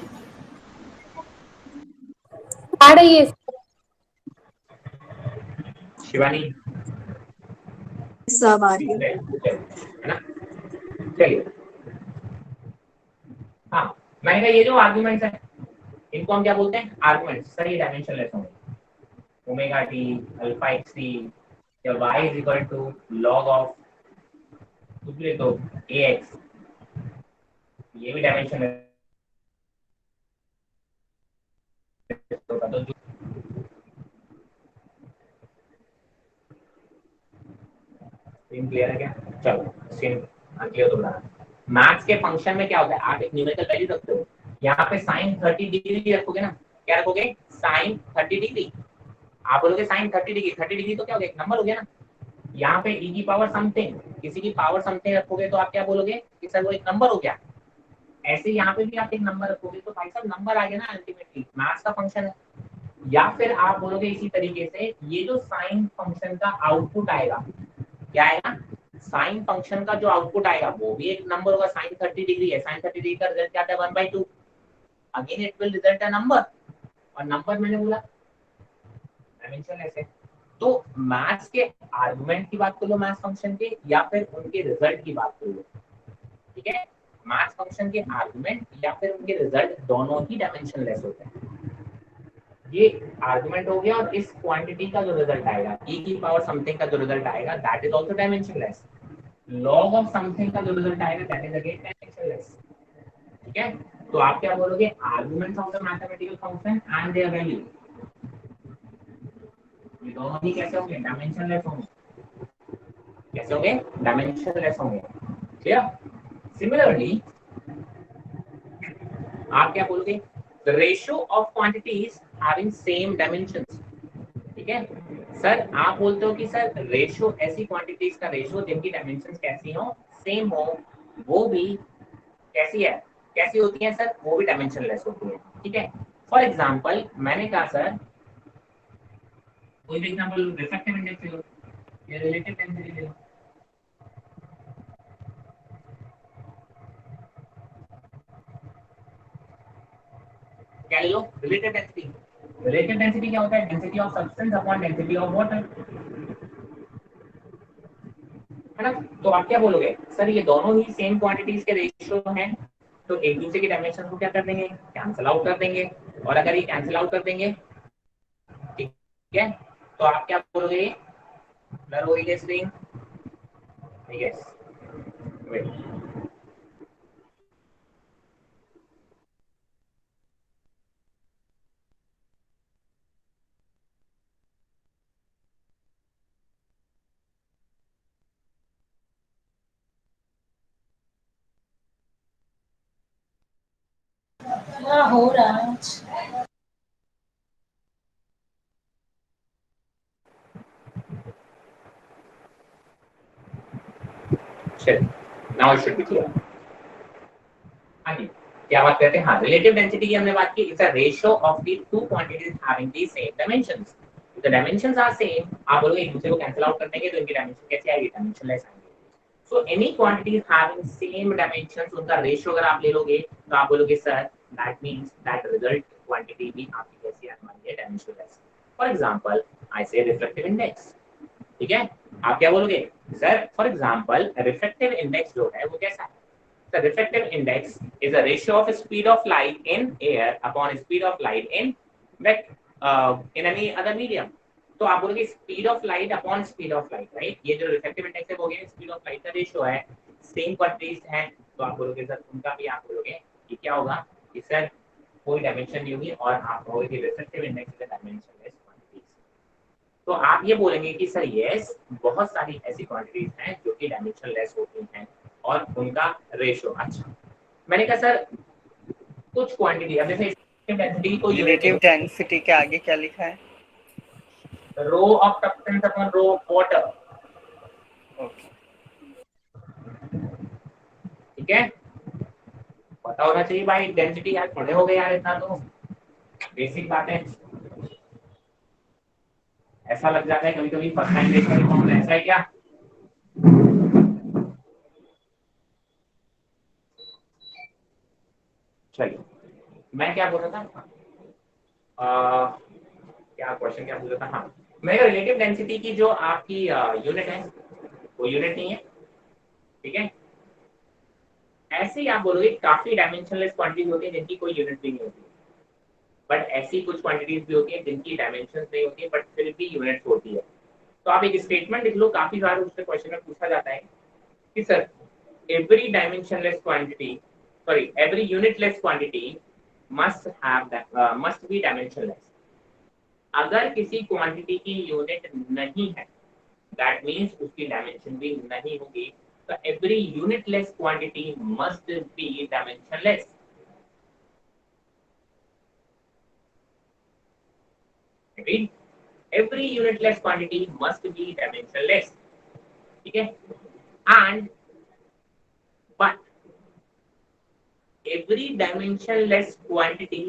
Speaker 6: आ रही है।
Speaker 2: शिवानी
Speaker 3: सब आ रही है।
Speaker 2: है ना? चलिए, हाँ मैंने कहा ये जो आर्गुमेंट्स है इनको हम क्या बोलते हैं? आर्गुमेंट्स। सर ये डायमेंशनलेस होंगे। Omega t, alpha x t या y is equal to log of कुछ भी तो ax, ये भी डायमेंशनलेस होगा। तो सीन क्लियर है क्या? चलो सीन क्लियर तो बना। मैथ्स के फंक्शन में क्या होता है? आप एक न्यूमेरिकल वैल्यू रखते हो, यहाँ पे sin 30 डिग्री रखोगे ना। क्या रखोगे? sin 30 degree. आप बोलोगे sin 30 डिग्री, 30 डिग्री तो क्या हो गया? एक नंबर हो गया ना। यहाँ पे e की पावर समथिंग, किसी की पावर समथिंग रखोगे तो आप क्या बोलोगे कि सर वो एक नंबर हो गया। ऐसे यहाँ पे भी आप एक नंबर रखोगे तो भाई साहब नंबर आ गया ना अल्टीमेटली। मैथ्स का फंक्शन है। या फिर आप बोलोगे इसी तरीके से ये जो साइन फंक्शन का आउटपुट आएगा, क्या आएगा? साइन फंक्शन का जो आउटपुट आएगा वो भी एक नंबर होगा। sin 30 डिग्री है, sin 30 डिग्री का रिजल्ट क्या आता है? 1/2। Again it will result a number, और नंबर मैंने बोला डायमेंशन ऐसे। तो मैथ्स के आर्गुमेंट की बात कर लो मैथ्स फंक्शन के, या फिर उनके रिजल्ट की बात कर लो, ठीक है? मैथ्स फंक्शन के आर्गुमेंट या फिर उनके रिजल्ट दोनों ही डायमेंशनलेस होते हैं। ये आर्गुमेंट हो गया, और इस क्वांटिटी का जो रिजल्ट आएगा e की पावर समथिंग का जो रिजल्ट आएगा that is also dimensionless. Log of something का जो रिजल्ट आएगा दैट इज अगेन डायमेंशनलेस, ठीक है? तो आप क्या बोलोगे? Arguments of the mathematical function and their value, ये दोनों ही कैसे होंगे? डायमेंशनलेस होंगे। कैसे होंगे? डायमेंशनलेस होंगे। क्लियर? सिमिलरली आप क्या बोलोगे? The ratio of quantities having same dimensions, ठीक है? सर आप बोलते हो कि सर रेशियो, ऐसी क्वांटिटीज का रेशियो जिनकी डायमेंशंस कैसी हो? सेम हो, वो भी कैसी है? कैसी होती है सर? वो भी डायमेंशनलेस होती है, ठीक है? फॉर एग्जांपल मैंने कहा सर कोई भी एग्जांपल रिफ्रैक्टिव इंडेक्स ले लो या रिलेटिव डेंसिटी ले लो। क्या ले लो? Relative density. रिलेटिव डेंसिटी क्या होता है? Density of substance upon density of water, है ना? तो आप क्या बोलोगे? सर ये दोनों ही सेम क्वांटिटीज के रेशियो हैं, तो एक दूसरे की डायमेंशन को क्या कर देंगे? कैंसिल आउट कर देंगे। और अगर ये कैंसिल आउट कर देंगे, ठीक है, तो आप क्या बोलोगे? रो गेसिंग, यस, वेट।
Speaker 6: हाँ हो रहा है।
Speaker 2: चलिए, now it should be clear. हाँ जी, क्या बात करते हैं? हाँ, रिलेटिव डेंसिटी की हमने बात की। It's a ratio of the two quantities having the same dimensions. If the dimensions are same, आप बोलोगे एक दूसरे को कैंसिल आउट कर देंगे तो इनकी डायमेंशन कैसे आएगी? डायमेंशनलेस आएंगे। So any quantities having same dimensions, उनका रेशियो अगर आप ले लोगे तो आप बोलोगे sir that means that result quantity भी आपकी कैसी है? हमारी डायमेंशनलेस। फॉर एग्जांपल आई से रिफ्रैक्टिव इंडेक्स, ठीक है? आप क्या बोलोगे? Sir for example refractive index जो है वो कैसा है? The refractive index is a ratio of speed of light in air upon speed of light in in any other medium. तो आप बोलोगे speed of light upon speed of light, right? ये जो रिफ्रैक्टिव इंडेक्स है वो गया स्पीड ऑफ लाइट का रेशियो है, सेम क्वांटिटीज हैं, तो आप बोलोगे सर उनका भी आप बोलोगे कि क्या होगा कि सर कोई डायमेंशन नहीं होगी, और आप कहोगे कि refractive index is a dimensionless quantities. तो आप ये बोलेंगे कि सर यस, बहुत सारी ऐसी क्वांटिटीज हैं जो कि डायमेंशनलेस होती हैं और उनका रेशियो। अच्छा, मैंने कहा सर कुछ क्वांटिटी, अब जैसे डेंसिटी को
Speaker 1: रिलेटिव डेंसिटी के आगे क्या लिखा है?
Speaker 2: Rho of substance upon rho of water.
Speaker 1: Okay,
Speaker 2: ठीक है, पता होना चाहिए भाई डेंसिटी, यार पढ़े हो गए यार इतना तो बेसिक बातें। ऐसा लग जाता है कभी कभी फर्स्ट टाइम देखने में कौन, ऐसा है क्या? चलिए, मैं क्या बोल रहा था, क्या क्वेश्चन क्या बोल रहा था, हाँ मैं रिलेटिव डेंसिटी की जो आपकी यूनिट है वो यूनिट नहीं है, ठीक है। ऐसे ही आप बोलोगे काफी डायमेंशनलेस क्वांटिटीज होती है जिनकी कोई यूनिट भी नहीं होती, बट ऐसी कुछ क्वांटिटीज भी होती है जिनकी डायमेंशन नहीं होती है बट फिर भी यूनिट होती है। तो आप एक स्टेटमेंट लिख लो, काफी बार उससे क्वेश्चन में पूछा जाता है कि sir every dimensionless quantity, sorry, every unitless quantity must be dimensionless. अगर किसी क्वांटिटी की यूनिट नहीं है दैट मीन्स उसकी डायमेंशन भी नहीं होगी, तो every unitless quantity must be dimensionless. Every unitless quantity must be dimensionless, ठीक है। And but every dimensionless quantity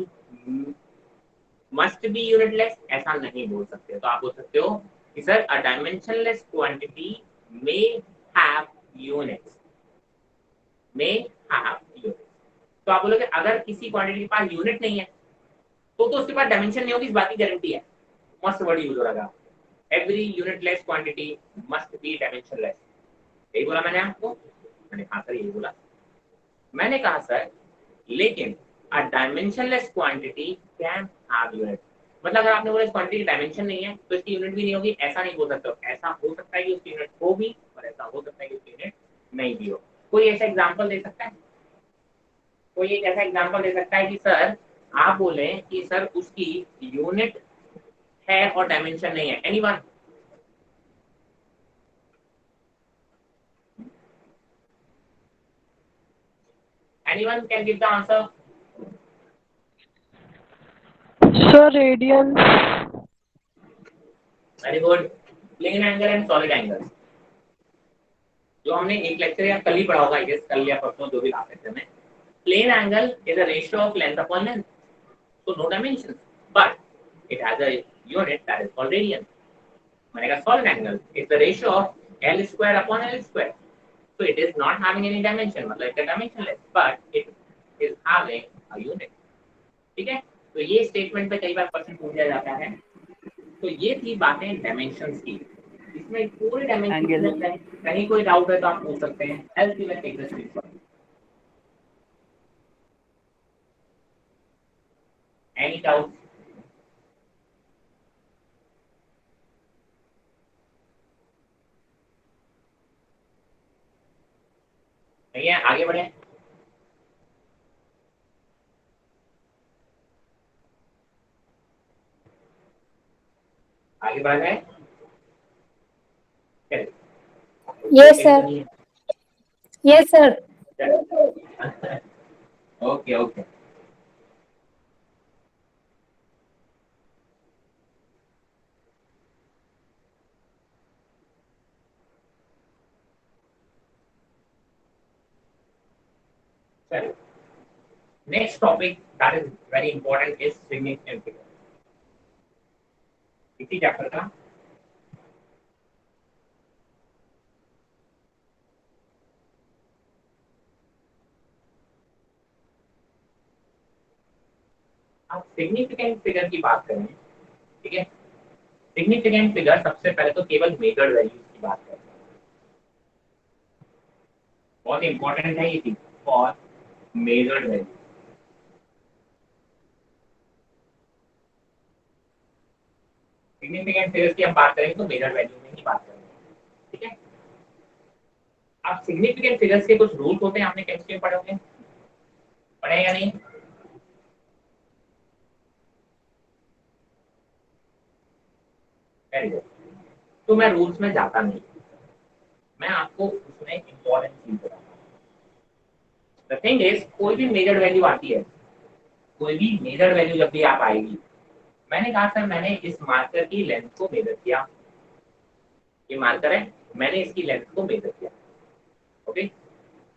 Speaker 2: must be unitless, ऐसा नहीं बोल सकते। तो आप बोल सकते हो कि sir a dimensionless quantity may have units, may have units। तो आप बोलोगे अगर किसी क्वांटिटी के पास यूनिट नहीं है तो उसके पास डायमेंशन नहीं होगी, इस बात की गारंटी है। मस्ट वर्ड यूज हो रहा है, every unitless quantity must be dimensionless. यही बोला मैंने आपको, मैंने हाँ सर यही बोला। मैंने कहा सर लेकिन a dimensionless quantity can have unit, मतलब अगर आपने बोला इस क्वांटिटी की डायमेंशन नहीं है तो इसकी यूनिट भी नहीं होगी, ऐसा नहीं बोल सकते। ऐसा हो सकता है कि उसकी यूनिट हो भी और ऐसा हो सकता है कि उसकी यूनिट नहीं भी हो। कोई ऐसा एग्जांपल दे सकता है? कोई एक ऐसा एग्जांपल दे सकता है कि सर आप बोले कि सर उसकी यूनिट है और डायमेंशन नहीं है? Anyone? Anyone can give the answer?
Speaker 9: Sir, radians.
Speaker 2: Very good. Plane angle and solid angle, जो हमने एक लेक्चर या कल ही पढ़ा होगा, आई गेस कल या परसों, जो भी आप लेक्चर में। Plane angle is a ratio of length upon length, so no dimensions, but it has a unit that is called radian. मैंने कहा solid angle is the ratio of L square upon L square, so it is not having any dimension, मतलब it's dimensionless, but it is having a unit, ठीक है। तो ये स्टेटमेंट पे कई बार क्वेश्चन पूछा जाता है। तो ये थी बातें डायमेंशंस की, इसमें पूरे डायमेंशन कहीं कोई डाउट है तो आप पूछ सकते हैं। Else you can take the screenshot. Any doubt? नहीं है? आगे बढ़े। आगे बढ़ गए?
Speaker 6: Yes sir, yes sir.
Speaker 2: Okay okay, चलो next topic that is very important is significant figure. इसी चैप्टर का आप सिग्निफिकेंट फिगर की बात करें, ठीक है। सिग्निफिकेंट फिगर सबसे पहले तो केवल मेजर्ड वैल्यूज की बात करते हैं, बहुत इंपॉर्टेंट है ये चीज, for measured value. Significant figures की हम बात करेंगे तो मेजर्ड वैल्यू में ही बात करेंगे, ठीक है। अब सिग्निफिकेंट फिगर्स के कुछ रूल्स होते हैं, आपने केमिस्ट्री में पढ़े होंगे, पढ़े या नहीं? Very good. तो मैं रूल्स में जाता नहीं, मैं आपको उसमें इंपॉर्टेंट चीज बताऊंगा। द थिंग इज, कोई भी मेजर्ड वैल्यू आती है, कोई भी मेजर्ड वैल्यू जब भी आप आएगी, मैंने कहा सर मैंने इस मार्कर की लेंथ को मेजर किया, ये मार्कर है, मैंने इसकी लेंथ को मेजर किया, ओके।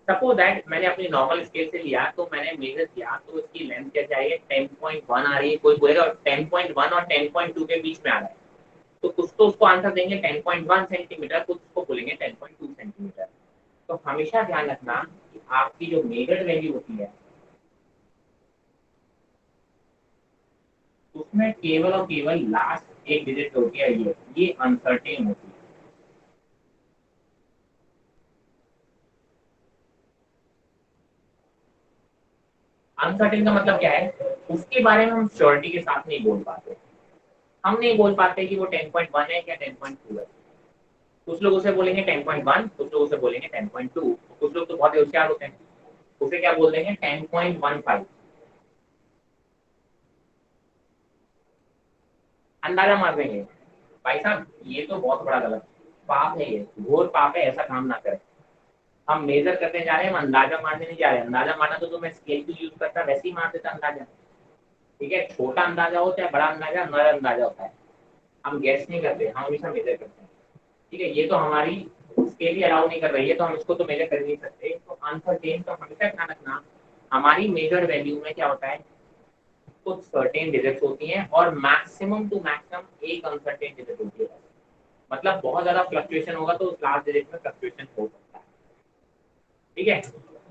Speaker 2: सपोज दैट मैंने अपनी नॉर्मल स्केल से लिया तो मैंने मेजर किया तो इसकी लेंथ क्या चाहिए 10.1 आ रही है, कोई बोलेगा 10.1 और 10.2 के बीच में आ रहा है, तो कुछ तो उसको आंसर देंगे 10.1 सेंटीमीटर, कुछ उसको बोलेंगे 10.2 सेंटीमीटर। तो हमेशा ध्यान रखना कि आपकी जो मेजर वैल्यू होती है उसमें केवल और केवल लास्ट एक डिजिट होती है, ये अनसर्टेन होती है। अनसर्टेन का मतलब क्या है, उसके बारे में हम श्योरिटी के साथ नहीं बोल पाते। हम नहीं बोल पाते कि वो 10.1 है या 10.2 है। कुछ लोग उसे बोलेंगे 10.1, कुछ लोग उसे बोलेंगे 10.2, कुछ लोग तो बहुत होशियार होते हैं, उसे क्या बोल देंगे 10.15। अंदाजा मार देंगे। भाई साहब ये तो बहुत बड़ा गलत पाप है, ये घोर पाप है, ऐसा काम ना करें। हम मेजर करने जा रहे हैं, हम अंदाजा मारने नहीं जा रहे हैं। अंदाजा मारना तो मैं स्केल की यूज करता वैसे ही मार देता अंदाजा। ठीक है, छोटा अंदाजा होता है, बड़ा अंदाजा नर अंदाजा होता है। हम गैस नहीं करते, हम हमेशा मेजर करते हैं। ठीक है, ये तो हमारी स्केल ही अलाउ नहीं कर रही है, तो हम इसको तो मेजर कर नहीं सकते। तो अनसर्टेन तो हमेशा ध्यान रखना, हमारी मेजर वैल्यू में क्या होता है, कुछ सर्टेन डिजिट्स होती हैं और मैक्सिमम टू मैक्सिमम एक अनसर्टेन डिजिट होती है। मतलब बहुत ज्यादा फ्लक्चुएशन होगा तो उस लास्ट डिजिट में फ्लक्चुएशन हो सकता है। ठीक है,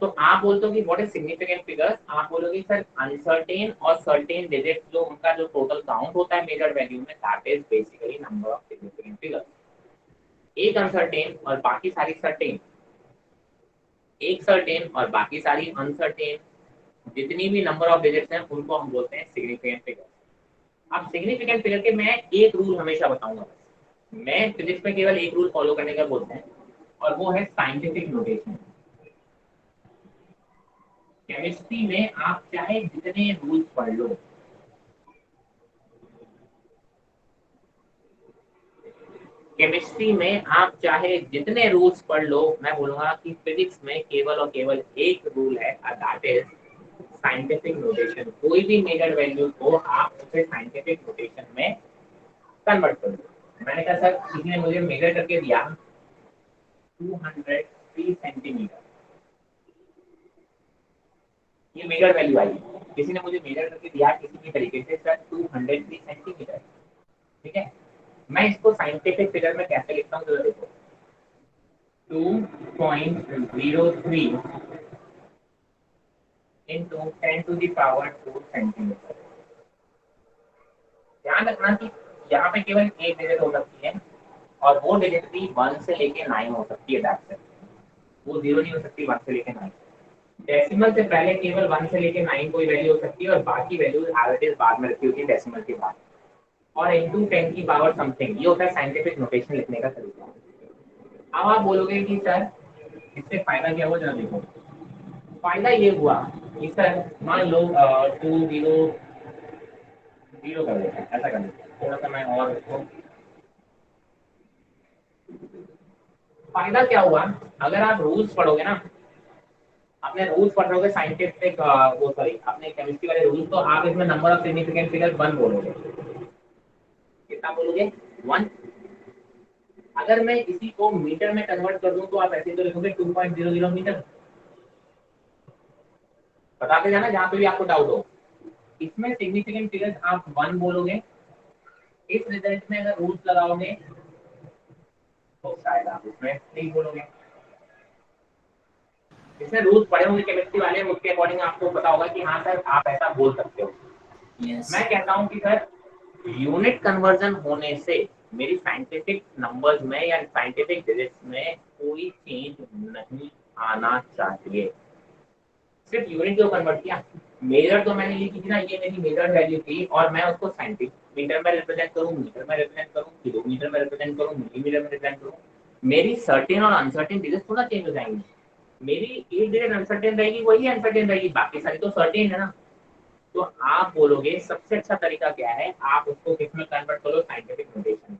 Speaker 2: तो आप बोलते हो कि व्हाट इज सिग्निफिकेंट फिगर्स, आप बोलोगे सर अनसर्टेन और सर्टेन डिजिट्स जो उनका जो टोटल काउंट होता है मेजर वैल्यू में, that is basically number of significant figures. एक अनसर्टेन और बाकी सारी सर्टेन, एक सर्टेन और बाकी सारी अनसर्टेन, जितनी भी नंबर ऑफ डिजिट्स हैं उनको हम बोलते हैं सिग्निफिकेंट फिगर। अब सिग्निफिकेंट फिगर के मैं एक रूल हमेशा बताऊंगा, मैं फिजिक्स में केवल एक रूल फॉलो करने का बोलते हैं और वो है साइंटिफिक नोटेशन। केमिस्ट्री में आप चाहे जितने रूल्स पढ़ लो, केमिस्ट्री में आप चाहे जितने रूल्स पढ़ लो, मैं बोलूंगा कि फिजिक्स में केवल और केवल एक रूल है, दैट इज साइंटिफिक नोटेशन। कोई भी मेजर वैल्यू को आप उसे साइंटिफिक नोटेशन में कन्वर्ट कर दो। मैंने कहा सर किसी ने मुझे मेजर करके दिया 203 सेंटीमीटर, ये मेजर वैल्यू आई। किसी ने मुझे मेजर करके दिया किसी भी तरीके से सर 203 सेंटीमीटर। ठीक है, मैं इसको साइंटिफिक फिगर में कैसे लिखता हूँ, जरा देखो 2.03 into 10 to the power 4 centimetre. ध्यान रखना कि यहाँ पे केवल एक डिजिट हो सकती है और वो डिजिट भी 1 से लेके 9 हो सकती है, दैट्स इट। वो 0 नहीं हो सकती 1 से लेके 9। डेसिमल से पहले केवल 1 से लेके 9 कोई वैल्यू हो सकती है और बाकी वैल्यूज एज बाद में रखी होती है डेसिमल के बाद। और इनटू 10 की पावर समथिंग, ये होता है साइंटिफिक नोटेशन लिखने का तरीका। अब आप बोलोगे कि सर इससे फायदा क्या हुआ, जरा देखो। फायदा ये हुआ कि सर मान लो 2 0 कर देते हैं, ऐसा कर देते हैं, थोड़ा सा मैं और इसको। फायदा क्या हुआ, अगर आप रूल्स पढ़ोगे ना, आपने रूल्स पढ़ रहे साइंटिफिक वो सॉरी आपने केमिस्ट्री वाले रूल्स, तो आप इसमें नंबर ऑफ सिग्निफिकेंट फिगर 1 बोलोगे। कितना बोलोगे, 1। अगर मैं इसी को मीटर में कन्वर्ट कर दूं तो आप ऐसे तो लिखोगे 2.00 मीटर। बताते जाना जहां पे भी आपको डाउट हो। इसमें सिग्निफिकेंट फिगर्स आप 1 बोलोगे, इस रिजल्ट में अगर रूल्स लगाओगे तो शायद आप इसमें 3 बोलोगे। इसमें रूल्स पढ़े होंगे केमिस्ट्री वाले, उसके अकॉर्डिंग आपको पता होगा कि हाँ सर आप ऐसा बोल सकते हो। मैं कहता हूँ कि सर यूनिट कन्वर्जन होने से मेरी साइंटिफिक नंबर्स में या साइंटिफिक डिजिट्स में कोई चेंज नहीं आना चाहिए। सिर्फ यूनिट जो कन्वर्ट किया, मेजर तो मैंने लिखी थी ना, ये मेरी मेजर वैल्यू थी और मैं उसको सेंटीमीटर में रिप्रेजेंट करूँ, मीटर में रिप्रेजेंट करूँ, किलोमीटर में रिप्रेजेंट करूँ, मिलीमीटर में रिप्रेजेंट करूँ, मेरी सर्टेन और अनसर्टेन डिजिट्स थोड़ा चेंज हो जाएंगी। मेरी एक डिजिट अनसर्टेन रहेगी, वही अनसर्टेन रहेगी, बाकी सारी तो सर्टेन है ना। तो आप बोलोगे सबसे अच्छा तरीका क्या है, आप उसको किस में कन्वर्ट करो, साइंटिफिक नोटेशन।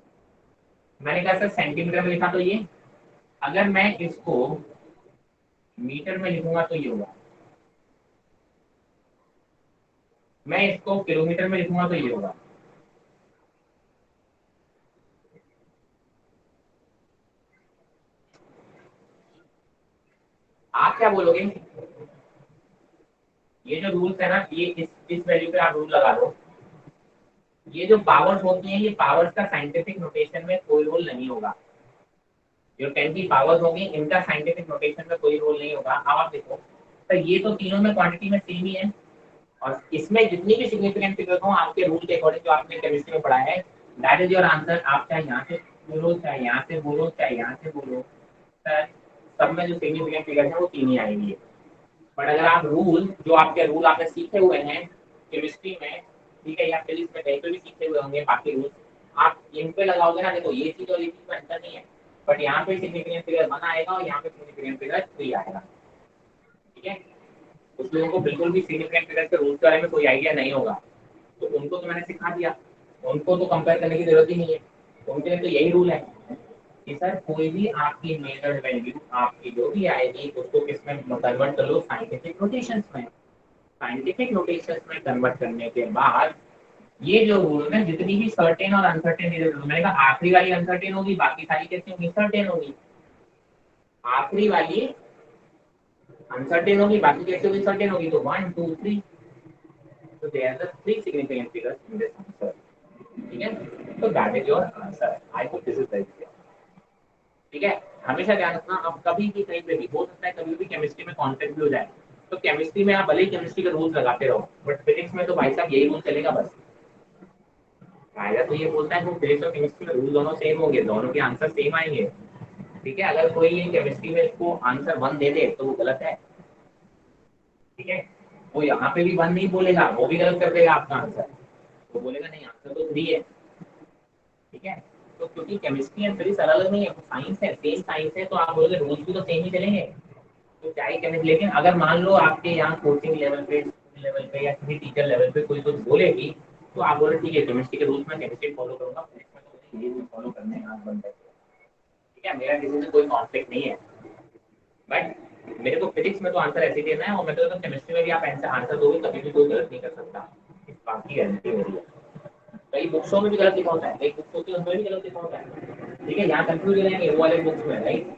Speaker 2: मैंने कहा सर सेंटीमीटर में लिखा तो ये, अगर मैं इसको मीटर में लिखूंगा तो ये होगा, मैं इसको किलोमीटर में लिखूंगा तो ये होगा। आप क्या बोलोगे, ये जो रूल्स है ना, ये इस वैल्यू पे आप रूल लगा दो। ये जो पावर्स होती हैं, ये पावर्स का साइंटिफिक नोटेशन में कोई रोल नहीं होगा। जो 10 की पावर्स होंगी इनका साइंटिफिक नोटेशन में कोई रोल नहीं होगा। अब आप देखो, तो ये तो तीनों में क्वांटिटी में सेम ही है, और इसमें जितनी भी सिग्निफिकेंट फिगर्स हो आपके रूल के अकॉर्डिंग जो आपने केमिस्ट्री में पढ़ा है, दैट इज योर आंसर। आप चाहे यहाँ से बोलो, चाहे यहाँ से बोलो, चाहे यहाँ से बोलो, सर सब में जो सिग्निफिकेंट फिगर्स है वो तीन ही आएंगी। बट अगर आप रूल, जो आपके रूल आपने सीखे हुए हैं केमिस्ट्री में, ठीक है, या फिजिक्स में कहीं पे भी सीखे हुए होंगे बाकी रूल, आप इन पे लगाओगे ना, देखो ये चीज और ये चीज में अंतर नहीं है, बट यहाँ पे सिग्निफिकेंट फिगर 1 आएगा और यहाँ पे सिग्निफिकेंट फिगर 3 आएगा। ठीक है, कुछ लोगों को बिल्कुल भी सिग्निफिकेंट फिगर के रूल के बारे में कोई आइडिया नहीं होगा, तो उनको तो मैंने सिखा दिया, उनको तो कंपेयर करने की जरूरत ही नहीं है, उनके लिए तो यही रूल है कि सर कोई भी आपकी मेजर्ड वैल्यू आपकी जो भी आएगी उसको किसमें कन्वर्ट कर लो, साइंटिफिक नोटेशंस में। साइंटिफिक नोटेशंस में कन्वर्ट करने के बाद ये जो रूल है, जितनी भी सर्टेन और अनसर्टेन रूल, मैंने कहा आखिरी वाली अनसर्टेन होगी, बाकी सारी कैसे होंगी, सर्टेन होगी। आखिरी वाली अनसर्टेन होगी, बाकी कैसे होगी, सर्टेन होगी। तो 1 2 3, तो they are the 3 significant figures in this answer. ठीक है, तो that is your answer. I hope this is very clear. ठीक है, हमेशा ध्यान रखना, आप कभी भी कहीं पे भी, हो सकता है कभी भी केमिस्ट्री में कॉन्फ्लिक्ट भी हो जाए, तो केमिस्ट्री में आप भले ही केमिस्ट्री के रूल्स लगाते रहो, बट फिजिक्स में तो भाई साहब यही रूल चलेगा बस। फायदा तो ये बोलता है कि फिजिक्स और केमिस्ट्री में रूल दोनों सेम होंगे, दोनों के आंसर सेम आएंगे। ठीक है, अगर कोई केमिस्ट्री में इसको आंसर 1 दे दे तो वो गलत है। ठीक है, वो यहाँ पे भी 1 नहीं बोलेगा, वो भी गलत कर देगा आपका आंसर, वो बोलेगा नहीं आंसर तो 3 है। ठीक है, तो क्योंकि केमिस्ट्री एंड फिजिक्स अलग अलग नहीं है, साइंस है, सेम साइंस है, तो आप बोलोगे रूल्स भी तो सेम ही चलेंगे, तो चाहे केमिस्ट्री। लेकिन अगर मान लो आपके यहाँ कोचिंग लेवल पे, स्कूल लेवल पे या किसी टीचर लेवल पे कोई कुछ बोलेगी, तो आप बोले ठीक है केमिस्ट्री के रूल्स में केमिस्ट्री फॉलो करूंगा, फिजिक्स में तो मुझे ये रूल फॉलो करने हैं, हाथ बंद करके। ठीक है, मेरा किसी से कोई कॉन्फ्लिक्ट नहीं है, बट मेरे को फिजिक्स में तो आंसर ऐसे देना है, और मैं तो केमिस्ट्री में भी आप आंसर दोगे कभी भी कोई गलत नहीं कर सकता, इस बात की गारंटी मेरी है। कई बुक्सों में भी गलत लिखा होता है, कई बुक्स होती है उनमें भी गलत लिखा होता है। ठीक है, यहाँ कंफ्यूज हो जाएंगे वो वाले बुक्स में, राइट।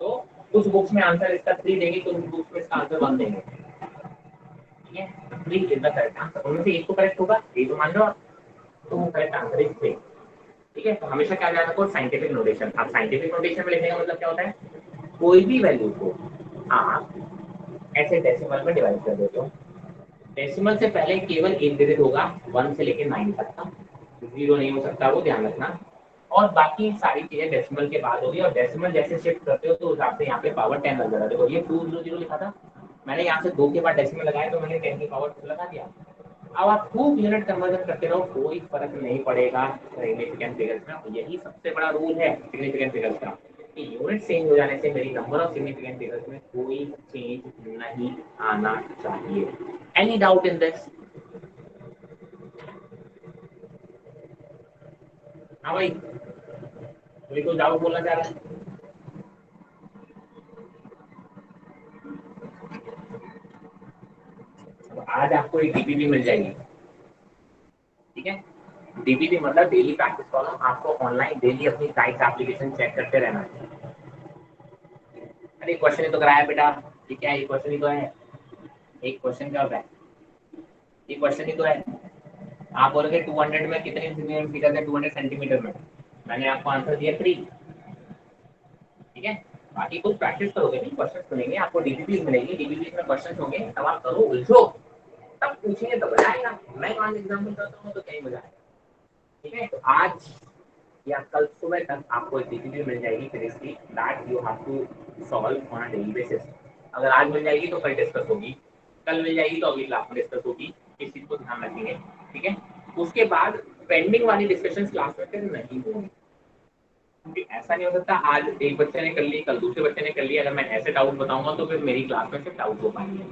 Speaker 2: तो कुछ बुक्स में आंसर इसका 3 देंगे, कुछ बुक्स में इसका आंसर 1 देंगे। ठीक है, 3 इज द करेक्ट आंसर, उनमें से एक तो करेक्ट होगा, ये तो मान लो आप, तो वो करेक्ट आंसर इज 3। ठीक है, तो हमेशा क्या ध्यान रखो, साइंटिफिक नोटेशन। आप साइंटिफिक नोटेशन में लिखने का मतलब क्या होता है, कोई भी वैल्यू को आप ऐसे डेसिमल में डिवाइड कर देते हो। डेसिमल से पहले केवल एक डिजिट होगा, 1 से लेकर 9 तक का, 0 नहीं हो सकता, वो ध्यान रखना। और बाकी सारी चीजें डेसिमल के बाद होगी, और डेसिमल जैसे शिफ्ट करते हो तो उस हिसाब से यहाँ पे पावर 10 लग जाता है। देखो ये 200 लिखा था, मैंने यहाँ से 2 के बाद डेसिमल लगाया तो मैंने 10 की पावर 2 लगा दिया। अब आप खूब यूनिट कन्वर्जन करते रहो, कोई फर्क नहीं पड़ेगा सिग्निफिकेंट फिगर्स में। यही सबसे बड़ा रूल है सिग्निफिकेंट फिगर्स का, कि यूनिट चेंज हो जाने से मेरी नंबर ऑफ सिग्निफिकेंट फिगर्स में कोई चेंज नहीं आना चाहिए। Any doubt in this? हाँ भाई, कोई कोई डाउट बोलना चाह रहा है? आज आपको एक डीपीपी मिल जाएगी। ठीक है, डीपीपी मतलब डेली प्रैक्टिस प्रॉब्लम। आपको ऑनलाइन डेली अपनी साइट्स एप्लीकेशन चेक करते रहना है। अरे क्वेश्चन ही तो कराया बेटा, ये क्या है, ये क्वेश्चन ही तो है। एक क्वेश्चन क्या होता है, ये क्वेश्चन ही तो है। आप बोलोगे 200 में कितने सेंटीमीटर फिगर है, 200 सेंटीमीटर में, मैंने आपको आंसर दिया 3। ठीक है, बाकी कुछ प्रैक्टिस करोगे नहीं, क्वेश्चन सुनेंगे, आपको डीपीपी मिलेगी, डीपीपी में क्वेश्चन होंगे, तब आप करो, उलझो, तब पूछेंगे तो मजा आएगा। मैं मान एग्जाम्पल करता हूँ तो क्या मजा आएगा। ठीक है, तो आज या कल सुबह तक आपको एक डीपीपी मिल जाएगी फिजिक्स की, that you have to solve on a daily basis. अगर आज मिल जाएगी तो कल डिस्कस होगी, कल मिल जाएगी तो अगली क्लास में डिस्कस होगी, इस चीज को ध्यान रखेंगे। ठीक है, उसके बाद पेंडिंग वाली डिस्कशन क्लास में फिर नहीं होगी, क्योंकि ऐसा नहीं हो सकता आज एक बच्चे ने कर ली, कल दूसरे बच्चे ने कर ली। अगर मैं ऐसे डाउट बताऊंगा तो फिर मेरी क्लास में सिर्फ डाउट हो पाएंगे।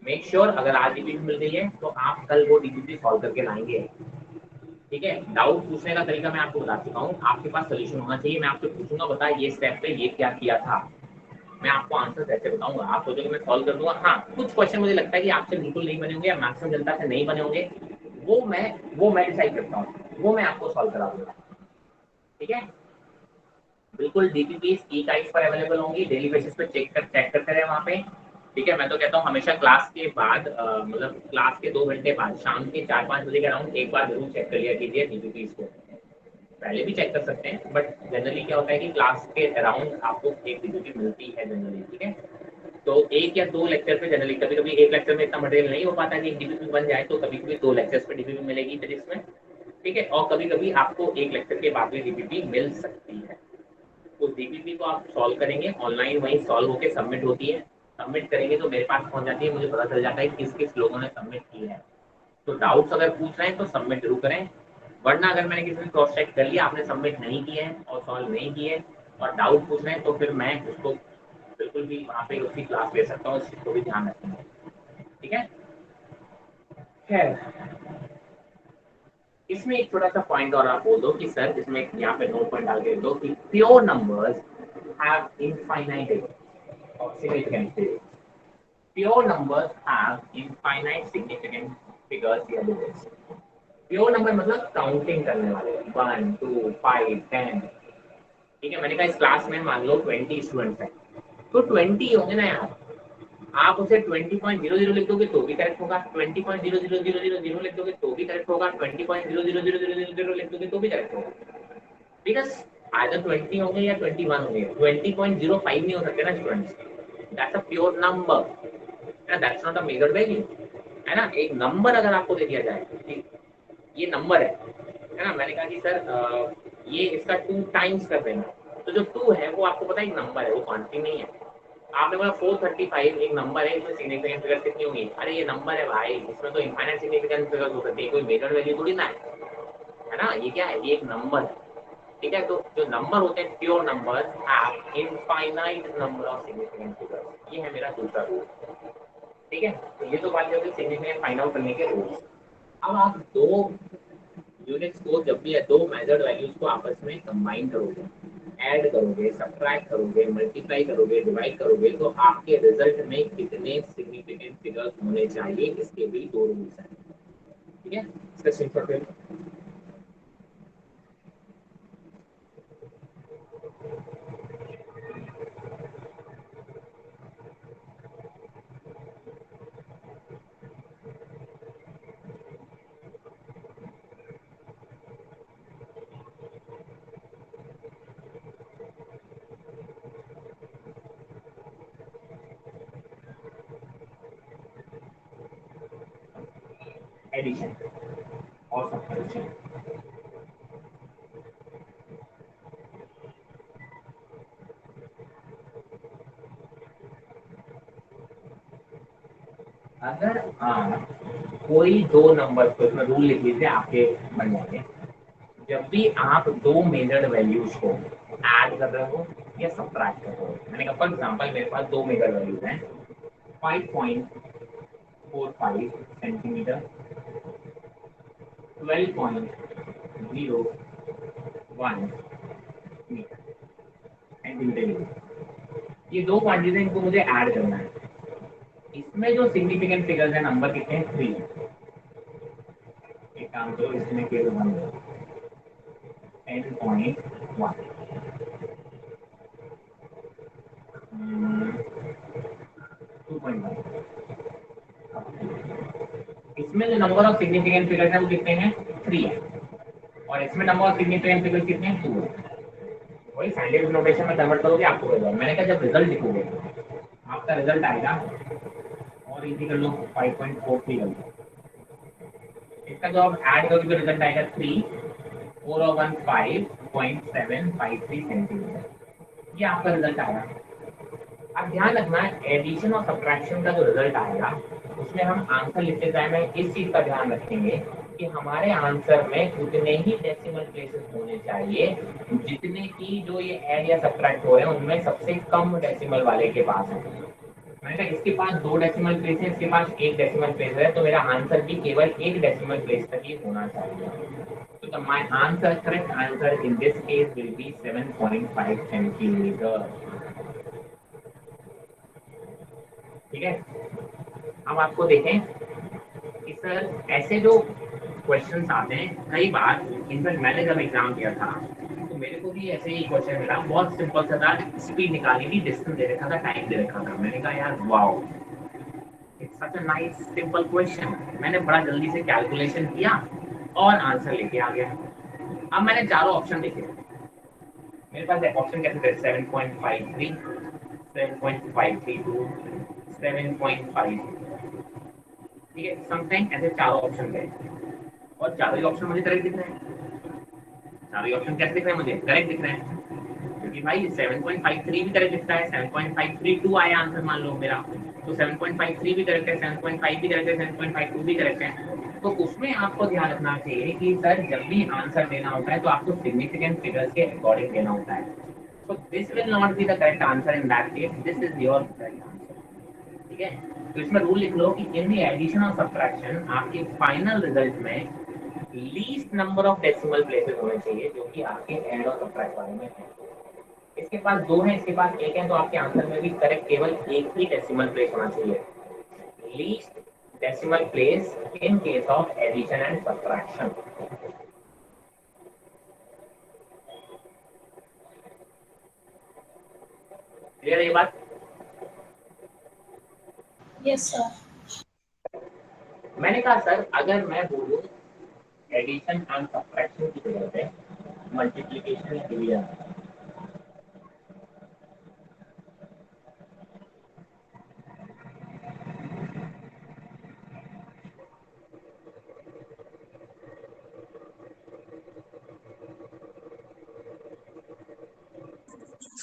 Speaker 2: मेक श्योर अगर आज डीपीपी मिल गई है तो आप कल वो डीपीपी सॉल्व करके लाएंगे। ठीक है, डाउट पूछने का तरीका मैं आपको बता चुका हूँ, आपके पास सोल्यूशन होना चाहिए। मैं आपसे पूछूंगा बता ये स्टेप पे ये क्या किया था, मैं आपको आंसर कैसे बताऊंगा। आप सोचोगे मैं सॉल्व कर दूंगा। हाँ, कुछ क्वेश्चन मुझे लगता है कि आपसे बिल्कुल नहीं बने होंगे या मैक्सिमम जनता से नहीं बने होंगे, वो मैं डिसाइड करता हूँ, वो मैं आपको सॉल्व करा दूंगा। ठीक है, बिल्कुल डीपीपी की टाइप पर अवेलेबल होंगी, डेली बेसिस पे चेक करते रहे वहाँ पे। ठीक है, मैं तो कहता हूँ हमेशा क्लास के बाद मतलब क्लास के 2 घंटे बाद शाम के 4-5 बजे के अराउंड एक बार जरूर चेक कर लिया कीजिए डीपीपी को। पहले भी चेक कर सकते हैं, बट जनरली क्या होता है कि क्लास के अराउंड आपको एक डीपीपी मिलती है जनरली। ठीक है, तो 1 या 2 लेक्चर पे जनरली, कभी-कभी एक लेक्चर में इतना मटेरियल नहीं हो पाता कि एक डीपीपी बन जाए, तो कभी-कभी 2 लेक्चर्स पे डीपीपी मिलेगी फिजिक्स में। ठीक है, और कभी-कभी आपको एक लेक्चर के बाद भी डीपीपी मिल सकती है। तो डीपीपी को आप सॉल्व करेंगे ऑनलाइन, वहीं सॉल्व होकर सबमिट होती है। सबमिट करेंगे तो मेरे पास पहुंच जाती है, मुझे पता चल जाता है किस किस लोगों ने सबमिट की है। तो डाउट्स अगर पूछ रहे हैं तो सबमिट जरूर करें, वरना अगर मैंने किसी ने क्रॉस चेक कर लिया आपने सबमिट नहीं किए हैं और सॉल्व नहीं किए और डाउट पूछ रहे हैं, तो फिर मैं उसको बिल्कुल भी वहाँ पे उसकी क्लास ले सकता हूँ, इस चीज़ को भी ध्यान रखेंगे। ठीक है, खैर इसमें एक छोटा सा पॉइंट और आप बोल दो कि सर इसमें यहाँ पे नोट पॉइंट डाल के दो कि pure numbers have infinite significance. Pure numbers have infinite significant figures या digits. Pure number मतलब काउंटिंग करने वाले 1, 2, 5, 10। ठीक है, मैंने कहा इस क्लास में मान लो 20 स्टूडेंट्स हैं, तो 20 होंगे ना यार। आप उसे 20.00 लिख दोगे तो भी करेक्ट होगा, 20.00000 लिख दोगे तो भी करेक्ट होगा, 20.00000 लिख दोगे तो भी करेक्ट होगा। बिकॉज आइदर 20 होंगे या 21 होंगे, 20.05 नहीं हो सकते ना students. That's a pure number, that's not a measured value, है ना। एक नंबर अगर आपको दे दिया जाए कि ये नंबर है ना, मैंने कहा कि सर ये इसका 2 टाइम्स कर देना, तो जो 2 है वो आपको पता है एक नंबर है, वो क्वांटिटी नहीं है। आपने बोला 435 एक नंबर है, इसमें सिग्निफिकेंट फिगर्स कितनी होंगी? अरे ये नंबर है भाई, इसमें तो इनफाइनाइट सिग्निफिकेंट फिगर्स हो सकते हैं, कोई मेजर वैल्यू थोड़ी ना है ना। ये क्या है? ये एक नंबर है। ठीक है, तो जो नंबर होते हैं pure number have infinite number of significant figures. ये है मेरा दूसरा रूल। ठीक है, तो ये तो बात होगी सिग्निफिकेंट फाइंड आउट करने के रूल्स। अब आप 2 यूनिट्स को जब भी 2 मेजर्ड वैल्यूज को आपस में कंबाइन करोगे, ऐड करोगे, सब्ट्रैक्ट करोगे, मल्टीप्लाई करोगे, डिवाइड करोगे, तो आपके रिजल्ट में कितने सिग्निफिकेंट फिगर्स होने चाहिए, इसके भी 2 रूल्स हैं। ठीक है, इसका सिंपल एडिशन और सब्ट्रैक्शन। अगर आप कोई 2 नंबर को, इसमें रूल लिख लीजिए आपके मन में, जब भी आप 2 मेजर्ड वैल्यूज को ऐड कर रहे हो या सब्ट्रैक्ट कर रहे हो, मैंने कहा फॉर एग्जांपल मेरे पास 2 मेजर्ड वैल्यूज हैं, 5.45 सेंटीमीटर, 12.01 सेंटीमीटर। ये 2 क्वांटिटी हैं, इनको मुझे ऐड करना है। इसमें जो सिग्निफिकेंट फिगर्स है नंबर कितने हैं? 3। एक काम करो, इसमें केवल 1 10.1 2.1। इसमें जो नंबर ऑफ सिग्निफिकेंट फिगर्स है वो कितने हैं? 3 है, और इसमें नंबर ऑफ सिग्निफिकेंट फिगर्स कितने हैं? 2 है। वही साइंटिफिक नोटेशन में कन्वर्ट करोगे आपको होगा। मैंने कहा जब रिजल्ट लिखोगे आपका रिजल्ट आएगा, और इजी कर लो 5.43 कर लो, इसका जो आप ऐड करोगे रिजल्ट आएगा 3.415.753 सेंटीमीटर। ये आपका रिजल्ट आएगा। अब ध्यान रखना, एडिशन और सब्ट्रैक्शन का जो रिजल्ट आएगा उसमें हम आंसर लिखते टाइम इस चीज का ध्यान रखेंगे कि हमारे आंसर में उतने ही डेसिमल प्लेसेस होने चाहिए जितने की जो ये ऐड या सब्ट्रैक्ट हो रहे हैं उनमें सबसे कम डेसिमल वाले के पास है। मैंने कहा इसके पास 2 डेसिमल प्लेस है, इसके पास 1 डेसिमल प्लेस है, तो मेरा आंसर भी केवल 1 डेसिमल प्लेस तक ही होना चाहिए। तो my answer, correct answer in this case will be 7.5 centimetre. ठीक है, अब आपको देखें कि सर ऐसे जो क्वेश्चंस आते हैं कई बार, इनफैक्ट मैंने जब एग्जाम किया था तो मेरे को भी ऐसे ही क्वेश्चन मिला, बहुत सिंपल सा था, स्पीड निकाली थी, डिस्टेंस दे रखा था, टाइम दे रखा था। मैंने कहा यार wow, it's such a nice simple question. मैंने बड़ा जल्दी से कैलकुलेशन किया और आंसर लेके आ गया। अब मैंने चारों ऑप्शन देखे, मेरे पास ऑप्शन कैसे थे, 7.53, 7.532, 7.5, ठीक है, समथिंग ऐसे चारों ऑप्शन थे और चारों ही ऑप्शन मुझे करेक्ट दिख रहे हैं। चारों ही ऑप्शन कैसे दिख रहे हैं मुझे, करेक्ट दिख रहे हैं, क्योंकि भाई 7.53 भी करेक्ट दिखता है, 7.532 आया आंसर मान लो मेरा, तो 7.53 भी करेक्ट है, 7.5 भी करेक्ट है, 7.52 भी करेक्ट है। तो उसमें आपको ध्यान रखना चाहिए कि सर जब भी आंसर देना होता है तो आपको सिग्निफिकेंट फिगर्स के अकॉर्डिंग देना होता है। तो this will not be the correct answer in that case, this is your correct answer, ठीक है। तो इसमें रूल लिख लो कि इन द एडिशन और सब्ट्रैक्शन आपके फाइनल रिजल्ट में least number of decimal places होने चाहिए जो कि आपके ऐड और सब्ट्रैक्ट वाले में है। इसके पास 2 है, इसके पास 1 है, तो आपके आंसर में भी करेक्ट केवल एक ही डेसिमल प्लेस होना चाहिए, least decimal place in case of addition and subtraction. Clear ये बात?
Speaker 6: Yes sir.
Speaker 2: मैंने कहा सर अगर मैं बोलूं एडिशन एंड सब्ट्रैक्शन की जगह पे मल्टीप्लिकेशन या डिवीजन,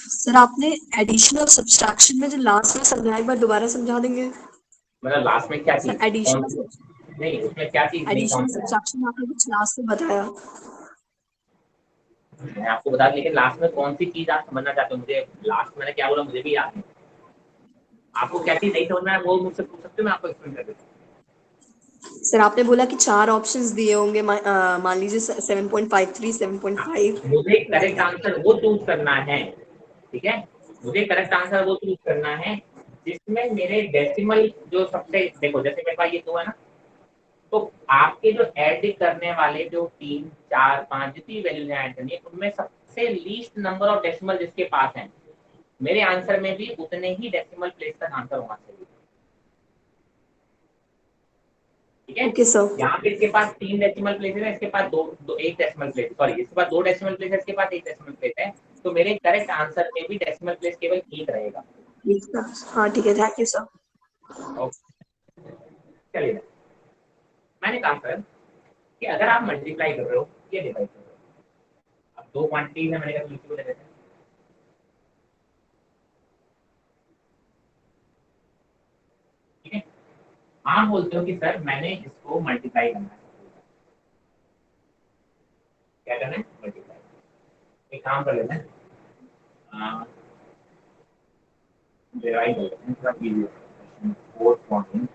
Speaker 3: सर आपने एडिशन और सब्सट्रैक्शन में जो लास्ट में समझाया, एक बार दोबारा समझा देंगे?
Speaker 2: मतलब लास्ट में क्या चीज,
Speaker 3: सर एडिशन
Speaker 2: नहीं उसमें क्या चीज नहीं
Speaker 3: एडिशन
Speaker 2: कौन सा है?
Speaker 3: सब्सट्रैक्शन आपने कुछ लास्ट में बताया।
Speaker 2: मैं आपको बता दूं, लेकिन लास्ट में कौन सी चीज आप समझना चाहते हो, मुझे लास्ट मैंने क्या बोला मुझे भी याद नहीं। आपको क्या चीज नहीं समझना है वो मुझसे पूछ सकते हो, मैं आपको एक्सप्लेन कर देता हूँ।
Speaker 3: सर आपने बोला कि 4 ऑप्शंस दिए होंगे, मान लीजिए 7.53, 7.5।
Speaker 2: मुझे करेक्ट आंसर वो चूज करना है, ठीक है, मुझे करेक्ट आंसर वो चूज करना है जिसमें मेरे डेसिमल जो सबसे, देखो जैसे मेरे पास ये 2 है ना, तो आपके जो ऐड करने वाले जो 3, 4, 5 जितनी वैल्यूज ऐड करनी है उनमें सबसे लीस्ट नंबर ऑफ डेसिमल जिसके पास है, मेरे आंसर में भी उतने ही डेसिमल प्लेस तक आंसर होना चाहिए, ठीक है।
Speaker 3: Okay sir.
Speaker 2: यहाँ पे इसके पास 3 डेसिमल प्लेस है, इसके पास 1 डेसिमल प्लेस, सॉरी इसके पास 2 डेसिमल प्लेस है, इसके पास 1 डेसिमल प्लेस है, तो मेरे करेक्ट आंसर में भी डेसिमल प्लेस केवल 1 रहेगा।
Speaker 3: हाँ ठीक है, थैंक यू सर।
Speaker 2: ओके चलिए, मैंने कहा सर कि अगर आप मल्टीप्लाई कर रहे हो ये डिवाइड कर रहे हो, अब 2 क्वांटिटीज है, मैंने कहा दूसरी को ले लेते हैं, ठीक है। आप बोलते हो कि सर मैंने इसको मल्टीप्लाई करना है, क्या करना है, मल्टीप्लाई। एक काम कर लेते हैं, डिवाइड कर लेते हैं, सब इजी 4.20।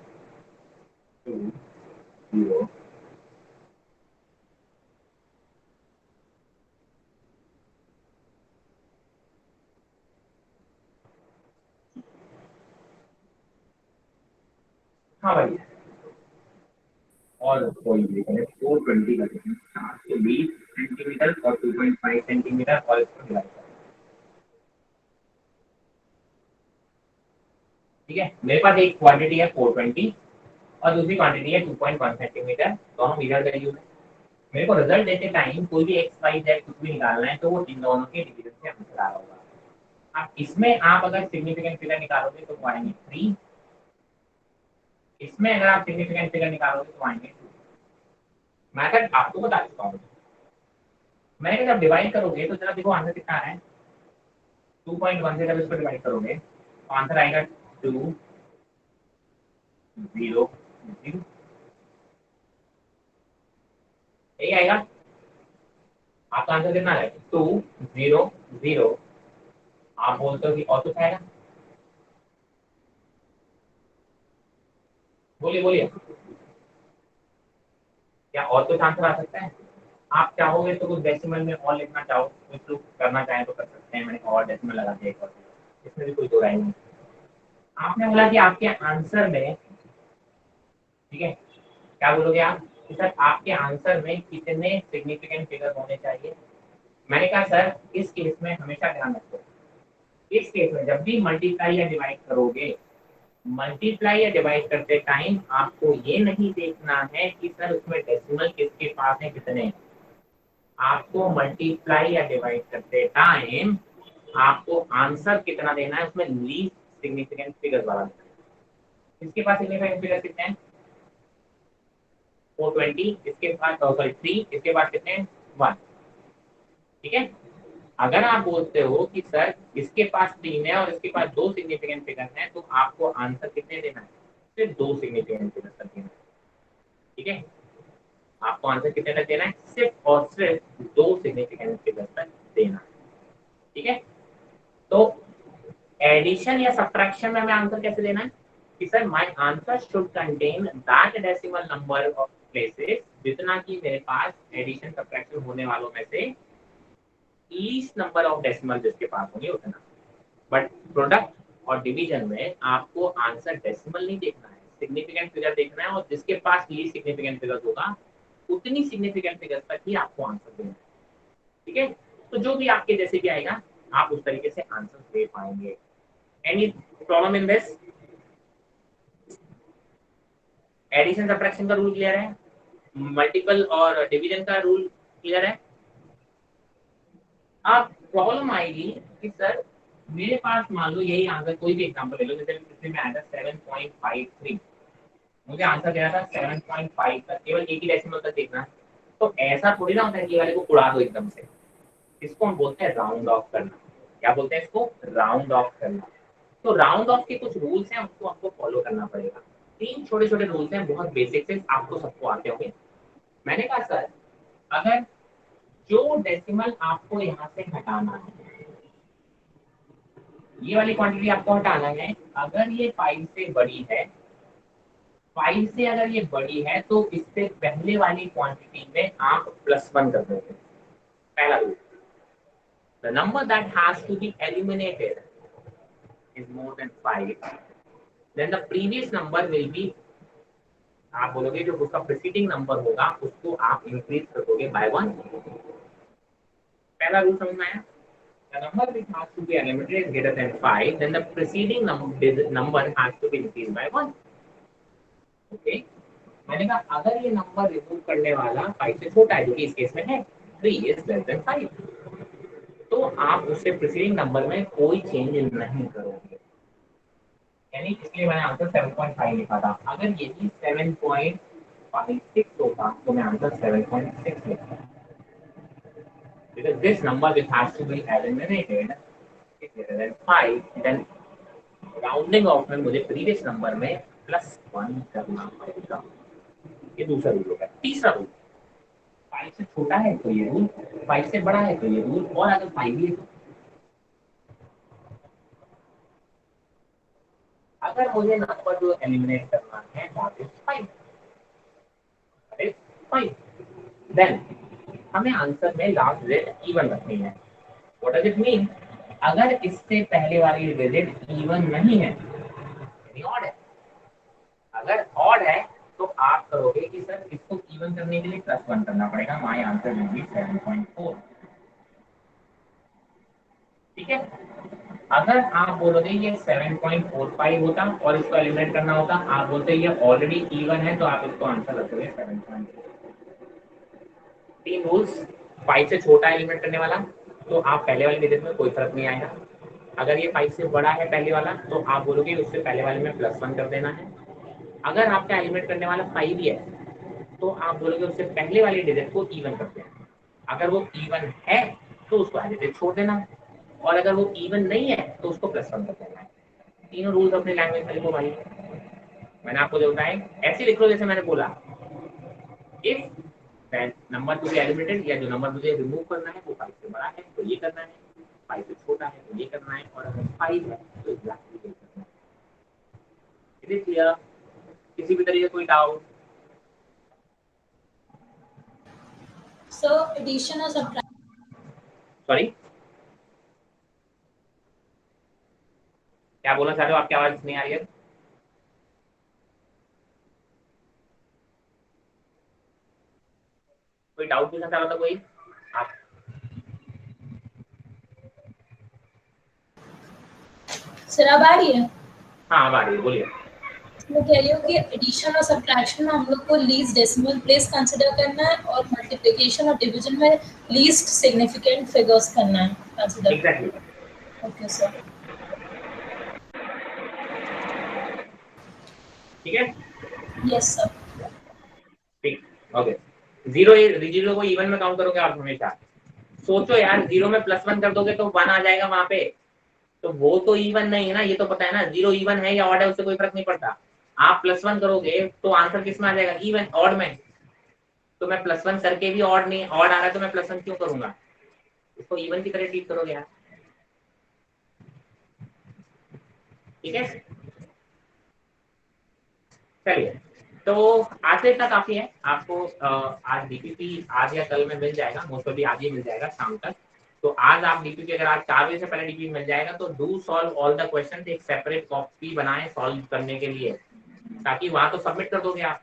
Speaker 2: हाँ भाई, और कोई भी करें 420 का देखें, 20 सेंटीमीटर और 2.5 सेंटीमीटर और इसको डिवाइड करें, ठीक है। मेरे पास एक क्वांटिटी है 420 और दूसरी क्वांटिटी है 2.1 सेंटीमीटर, दोनों मिरर वैल्यूज है। मेरे को रिजल्ट देते टाइम कोई भी एक्स वाई जेड कुछ भी निकालना है तो वो इन दोनों के डिवीजन से आंसर आ रहा होगा। अब इसमें आप अगर सिग्निफिकेंट फिगर निकालोगे तो आएंगे 3, इसमें अगर आप सिग्निफिकेंट फिगर निकालोगे तो आएंगे 2। मैथड आपको बता चुका हूँ। मैंने जब डिवाइड करोगे तो जरा देखो आंसर कितना आ रहा है, 2.1 से जब इसको डिवाइड करोगे तो आंसर आएगा 2 0 0, यही आएगा। आपका आंसर कितना है, 2 0 0। आप बोलते हो कि और कुछ आएगा, बोलिए बोलिए, क्या और कुछ आंसर आ सकता है? आप चाहोगे तो कुछ डेसिमल में और लिखना चाहो, कुछ लोग करना चाहें तो कर सकते हैं, मैंने और डेसिमल लगा दिया एक और, इसमें भी कोई दो राय नहीं। आपने बोला कि आपके आंसर में, ठीक है, क्या बोलोगे आप कि सर आपके आंसर में कितने सिग्निफिकेंट फिगर होने चाहिए? मैंने कहा सर इस केस में हमेशा ध्यान रखो, इस केस में जब भी मल्टीप्लाई या डिवाइड करोगे, मल्टीप्लाई या डिवाइड करते टाइम आपको ये नहीं देखना है कि सर उसमें डेसिमल किसके पास है कितने, आपको मल्टीप्लाई या डिवाइड करते टाइम आपको आंसर कितना देना है, उसमें लीस्ट सिग्निफिकेंट फिगर वाला देना है। इसके पास सिग्निफिकेंट फिगर कितने हैं? 420, इसके पास सॉरी 3, इसके पास कितने हैं? 1। ठीक है, अगर आप बोलते हो कि सर इसके पास 3 है और इसके पास 2 सिग्निफिकेंट फिगर हैं, तो आपको आंसर कितने देना है? सिर्फ 2 सिग्निफिकेंट फिगर तक देना है। ठीक है, आपको आंसर कितने तक देना है? सिर्फ और सिर्फ 2 सिग्निफिकेंट फिगर तक देना है। ठीक है, तो एडिशन या सब्ट्रैक्शन में हमें आंसर कैसे देना है कि sir my answer should contain that decimal number of places, जितना कि मेरे पास एडिशन सब्ट्रैक्शन होने वालों में से लीस्ट नंबर ऑफ डेसिमल जिसके पास होंगे उतना। बट प्रोडक्ट और डिवीजन में आपको आंसर डेसिमल नहीं देखना है, सिग्निफिकेंट फिगर देखना है, और जिसके पास लीस्ट सिग्निफिकेंट फिगर होगा उतनी सिग्निफिकेंट फिगर तक ही आपको आंसर देना है। ठीक है, तो जो भी आपके जैसे भी आएगा आप उस तरीके से आंसर दे पाएंगे। Any problem in this? Addition subtraction का रूल क्लियर है, मल्टीपल और डिवीजन का रूल क्लियर है। अब प्रॉब्लम आएगी कि सर मेरे पास मान लो यही आंसर, कोई भी एग्जांपल ले लो, जैसे पिछले में आया था 7.53, मुझे आंसर देना था 7.5 तक, केवल एक ही डेसिमल तक देखना है। तो ऐसा थोड़ी ना होता है कि वाले को उड़ा दो एकदम से, इसको हम बोलते हैं राउंड ऑफ करना। क्या बोलते हैं इसको? राउंड ऑफ करना। तो राउंड ऑफ के कुछ रूल्स हैं, उसको आपको फॉलो करना पड़ेगा। 3 छोटे छोटे रूल्स हैं, बहुत बेसिक से, आपको सबको आते होंगे। मैंने कहा सर अगर जो डेसिमल आपको यहाँ से हटाना है, ये वाली क्वांटिटी आपको हटाना है, अगर ये 5 से बड़ी है, 5 से अगर ये बड़ी है तो इससे पहले वाली क्वांटिटी में आप +1 कर दोगे। पहला rule, the number that has to be eliminated is more than 5, then the previous number will be, आप बोलोगे जो उसका प्रीसीडिंग नंबर होगा उसको आप इंक्रीज कर दोगे बाय 1। पहला रूल समझ में आया? The number which has to be eliminated is greater than 5, then the preceding number has to be increased by 1. Okay, मैंने कहा अगर ये नंबर रिमूव करने वाला 5 से छोटा है, जो कि इस केस में है 3 is less than 5, तो आप उससे प्रीसीडिंग नंबर में कोई चेंज नहीं करोगे। यानी इसलिए मैंने आंसर 7.5 लिखा था। अगर यही 7.56 होता तो मैं आंसर 7.6 लिखता। Because this number which has to be eliminated is greater than 5, then rounding off में मुझे प्रीवियस नंबर में +1 करना पड़ेगा। ये दूसरा रूल होगा। तीसरा रूल, 5 से छोटा है तो ये रूल, 5 से बड़ा है तो ये रूल, और अगर 5 ही है तो अगर मुझे नंबर जो एलिमिनेट करना है दैट इज 5, देन हमें आंसर में लास्ट डिजिट इवन रखनी है। What does it mean? अगर इससे पहले वाली डिजिट इवन नहीं है, यानी ऑड है, अगर ऑड है तो आप करोगे कि सर इसको इवन करने के लिए +1 करना पड़ेगा। My answer will be 7.4। ठीक है, अगर आप बोलोगे ये 7.45 होता और इसको एलिमिनेट करना होता, आप बोलते ये ऑलरेडी इवन है, तो आप इसको आंसर रखोगे 7.4। 3 रूल्स, 5 से छोटा एलिमिनेट करने वाला तो आप पहले वाले डिजिट में कोई फर्क नहीं आएगा। अगर ये 5 से बड़ा है पहले वाला तो आप बोलोगे उससे पहले वाले में +1 कर देना है। अगर आपका एलिमिनेट करने वाला 5 ही है तो आप बोलोगे उससे पहले वाले डिजिट को इवन कर देना। अगर वो इवन है तो उसको एज इट छोड़ देना है, और अगर वो इवन नहीं है तो उसको +1 कर देना है। तीनों रूल्स अपने लैंग्वेज में लिखो भाई। मैंने आपको जो बताया ऐसे लिख लो जैसे मैंने बोला। If number two be eliminated, या जो नंबर मुझे रिमूव करना है वो 5 से बड़ा है तो ये करना है, 5 से छोटा है तो ये करना है, और अगर 5 है तो एग्जैक्टली ये करना है। Is it clear? किसी भी तरीके कोई डाउट?
Speaker 6: सर एडिशन और सब्ट्रैक्शन,
Speaker 2: सॉरी, क्या बोलना चाह रहे हो? आपकी आवाज नहीं आ रही है। कोई डाउट पूछना चाह रहा था कोई? आप
Speaker 6: सर अब आ रही है?
Speaker 2: हाँ अब आ रही है, बोलिए।
Speaker 6: मैं कह रही हूँ कि एडिशन और सब्ट्रैक्शन में हम लोग को लीस्ट डेसिमल प्लेस कंसिडर करना है और मल्टीप्लिकेशन और डिवीजन में लीस्ट सिग्निफिकेंट फिगर्स करना है कंसिडर।
Speaker 2: एग्जैक्टली।
Speaker 6: Okay sir.
Speaker 2: ठीक है,
Speaker 6: यस सर।
Speaker 2: ठीक, ओके। जीरो को इवन में काउंट करोगे आप हमेशा। सोचो यार, 0 में +1 कर दोगे तो 1 आ जाएगा वहां पे, तो वो तो इवन नहीं है ना, ये तो पता है ना। 0 इवन है या ऑड है उससे कोई फर्क नहीं पड़ता। आप +1 करोगे तो आंसर किस में आ जाएगा? इवन, ऑड में। तो मैं +1 करके भी ऑड नहीं, ऑड आ रहा है तो मैं +1 क्यों करूंगा? इसको इवन की तरह ट्रीट करोगे यार। ठीक है, चलिए। तो आज से इतना काफी है आपको। आज डीपीपी आज या कल में मिल जाएगा, मोस्ट ऑफ आज ही मिल जाएगा शाम तक। तो आज आप डीपीपी, अगर आज 4 बजे से पहले डीपीपी मिल जाएगा तो do solve all the question, एक सेपरेट कॉपी बनाएं सॉल्व करने के लिए, ताकि वहां तो सबमिट कर दोगे आप।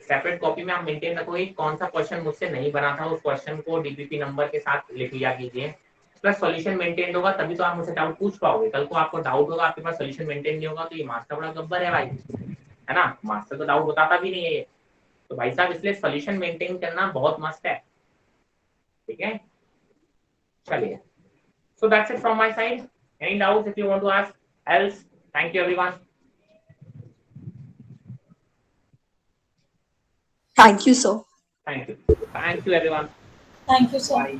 Speaker 2: सेपरेट कॉपी में आप मेंटेन रखोगे कौन सा क्वेश्चन मुझसे नहीं बना था, उस क्वेश्चन को डीपीपी नंबर के साथ लिख लिया कीजिए। प्लस सॉल्यूशन मेंटेन होगा तभी तो आप मुझसे डाउट पूछ पाओगे। कल को आपको डाउट होगा, आपके पास सॉल्यूशन मेंटेन नहीं होगा, तो ये मास्टर बड़ा गब्बर है भाई, है ना। मास्टर तो डाउट बताता भी नहीं है ये। तो भाई साहब, इसलिए सॉल्यूशन मेंटेन करना बहुत मस्त है। ठीक है, चलिए। So that's it from my side. Any doubts if you want to ask, else thank you everyone.
Speaker 3: Thank you, sir.
Speaker 2: Thank you everyone.
Speaker 6: Thank you sir.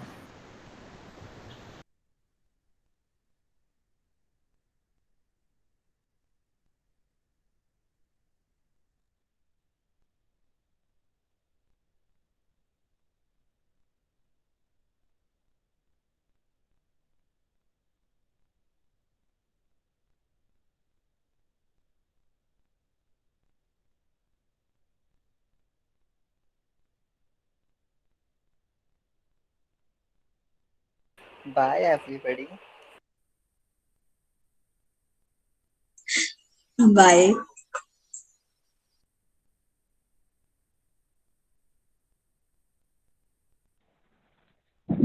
Speaker 1: Bye. Bye, everybody.
Speaker 3: Bye.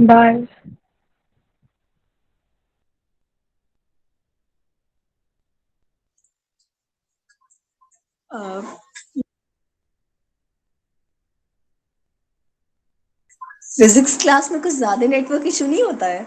Speaker 9: Bye.
Speaker 3: Physics class में कुछ ज्यादा नेटवर्क इशू नहीं होता है?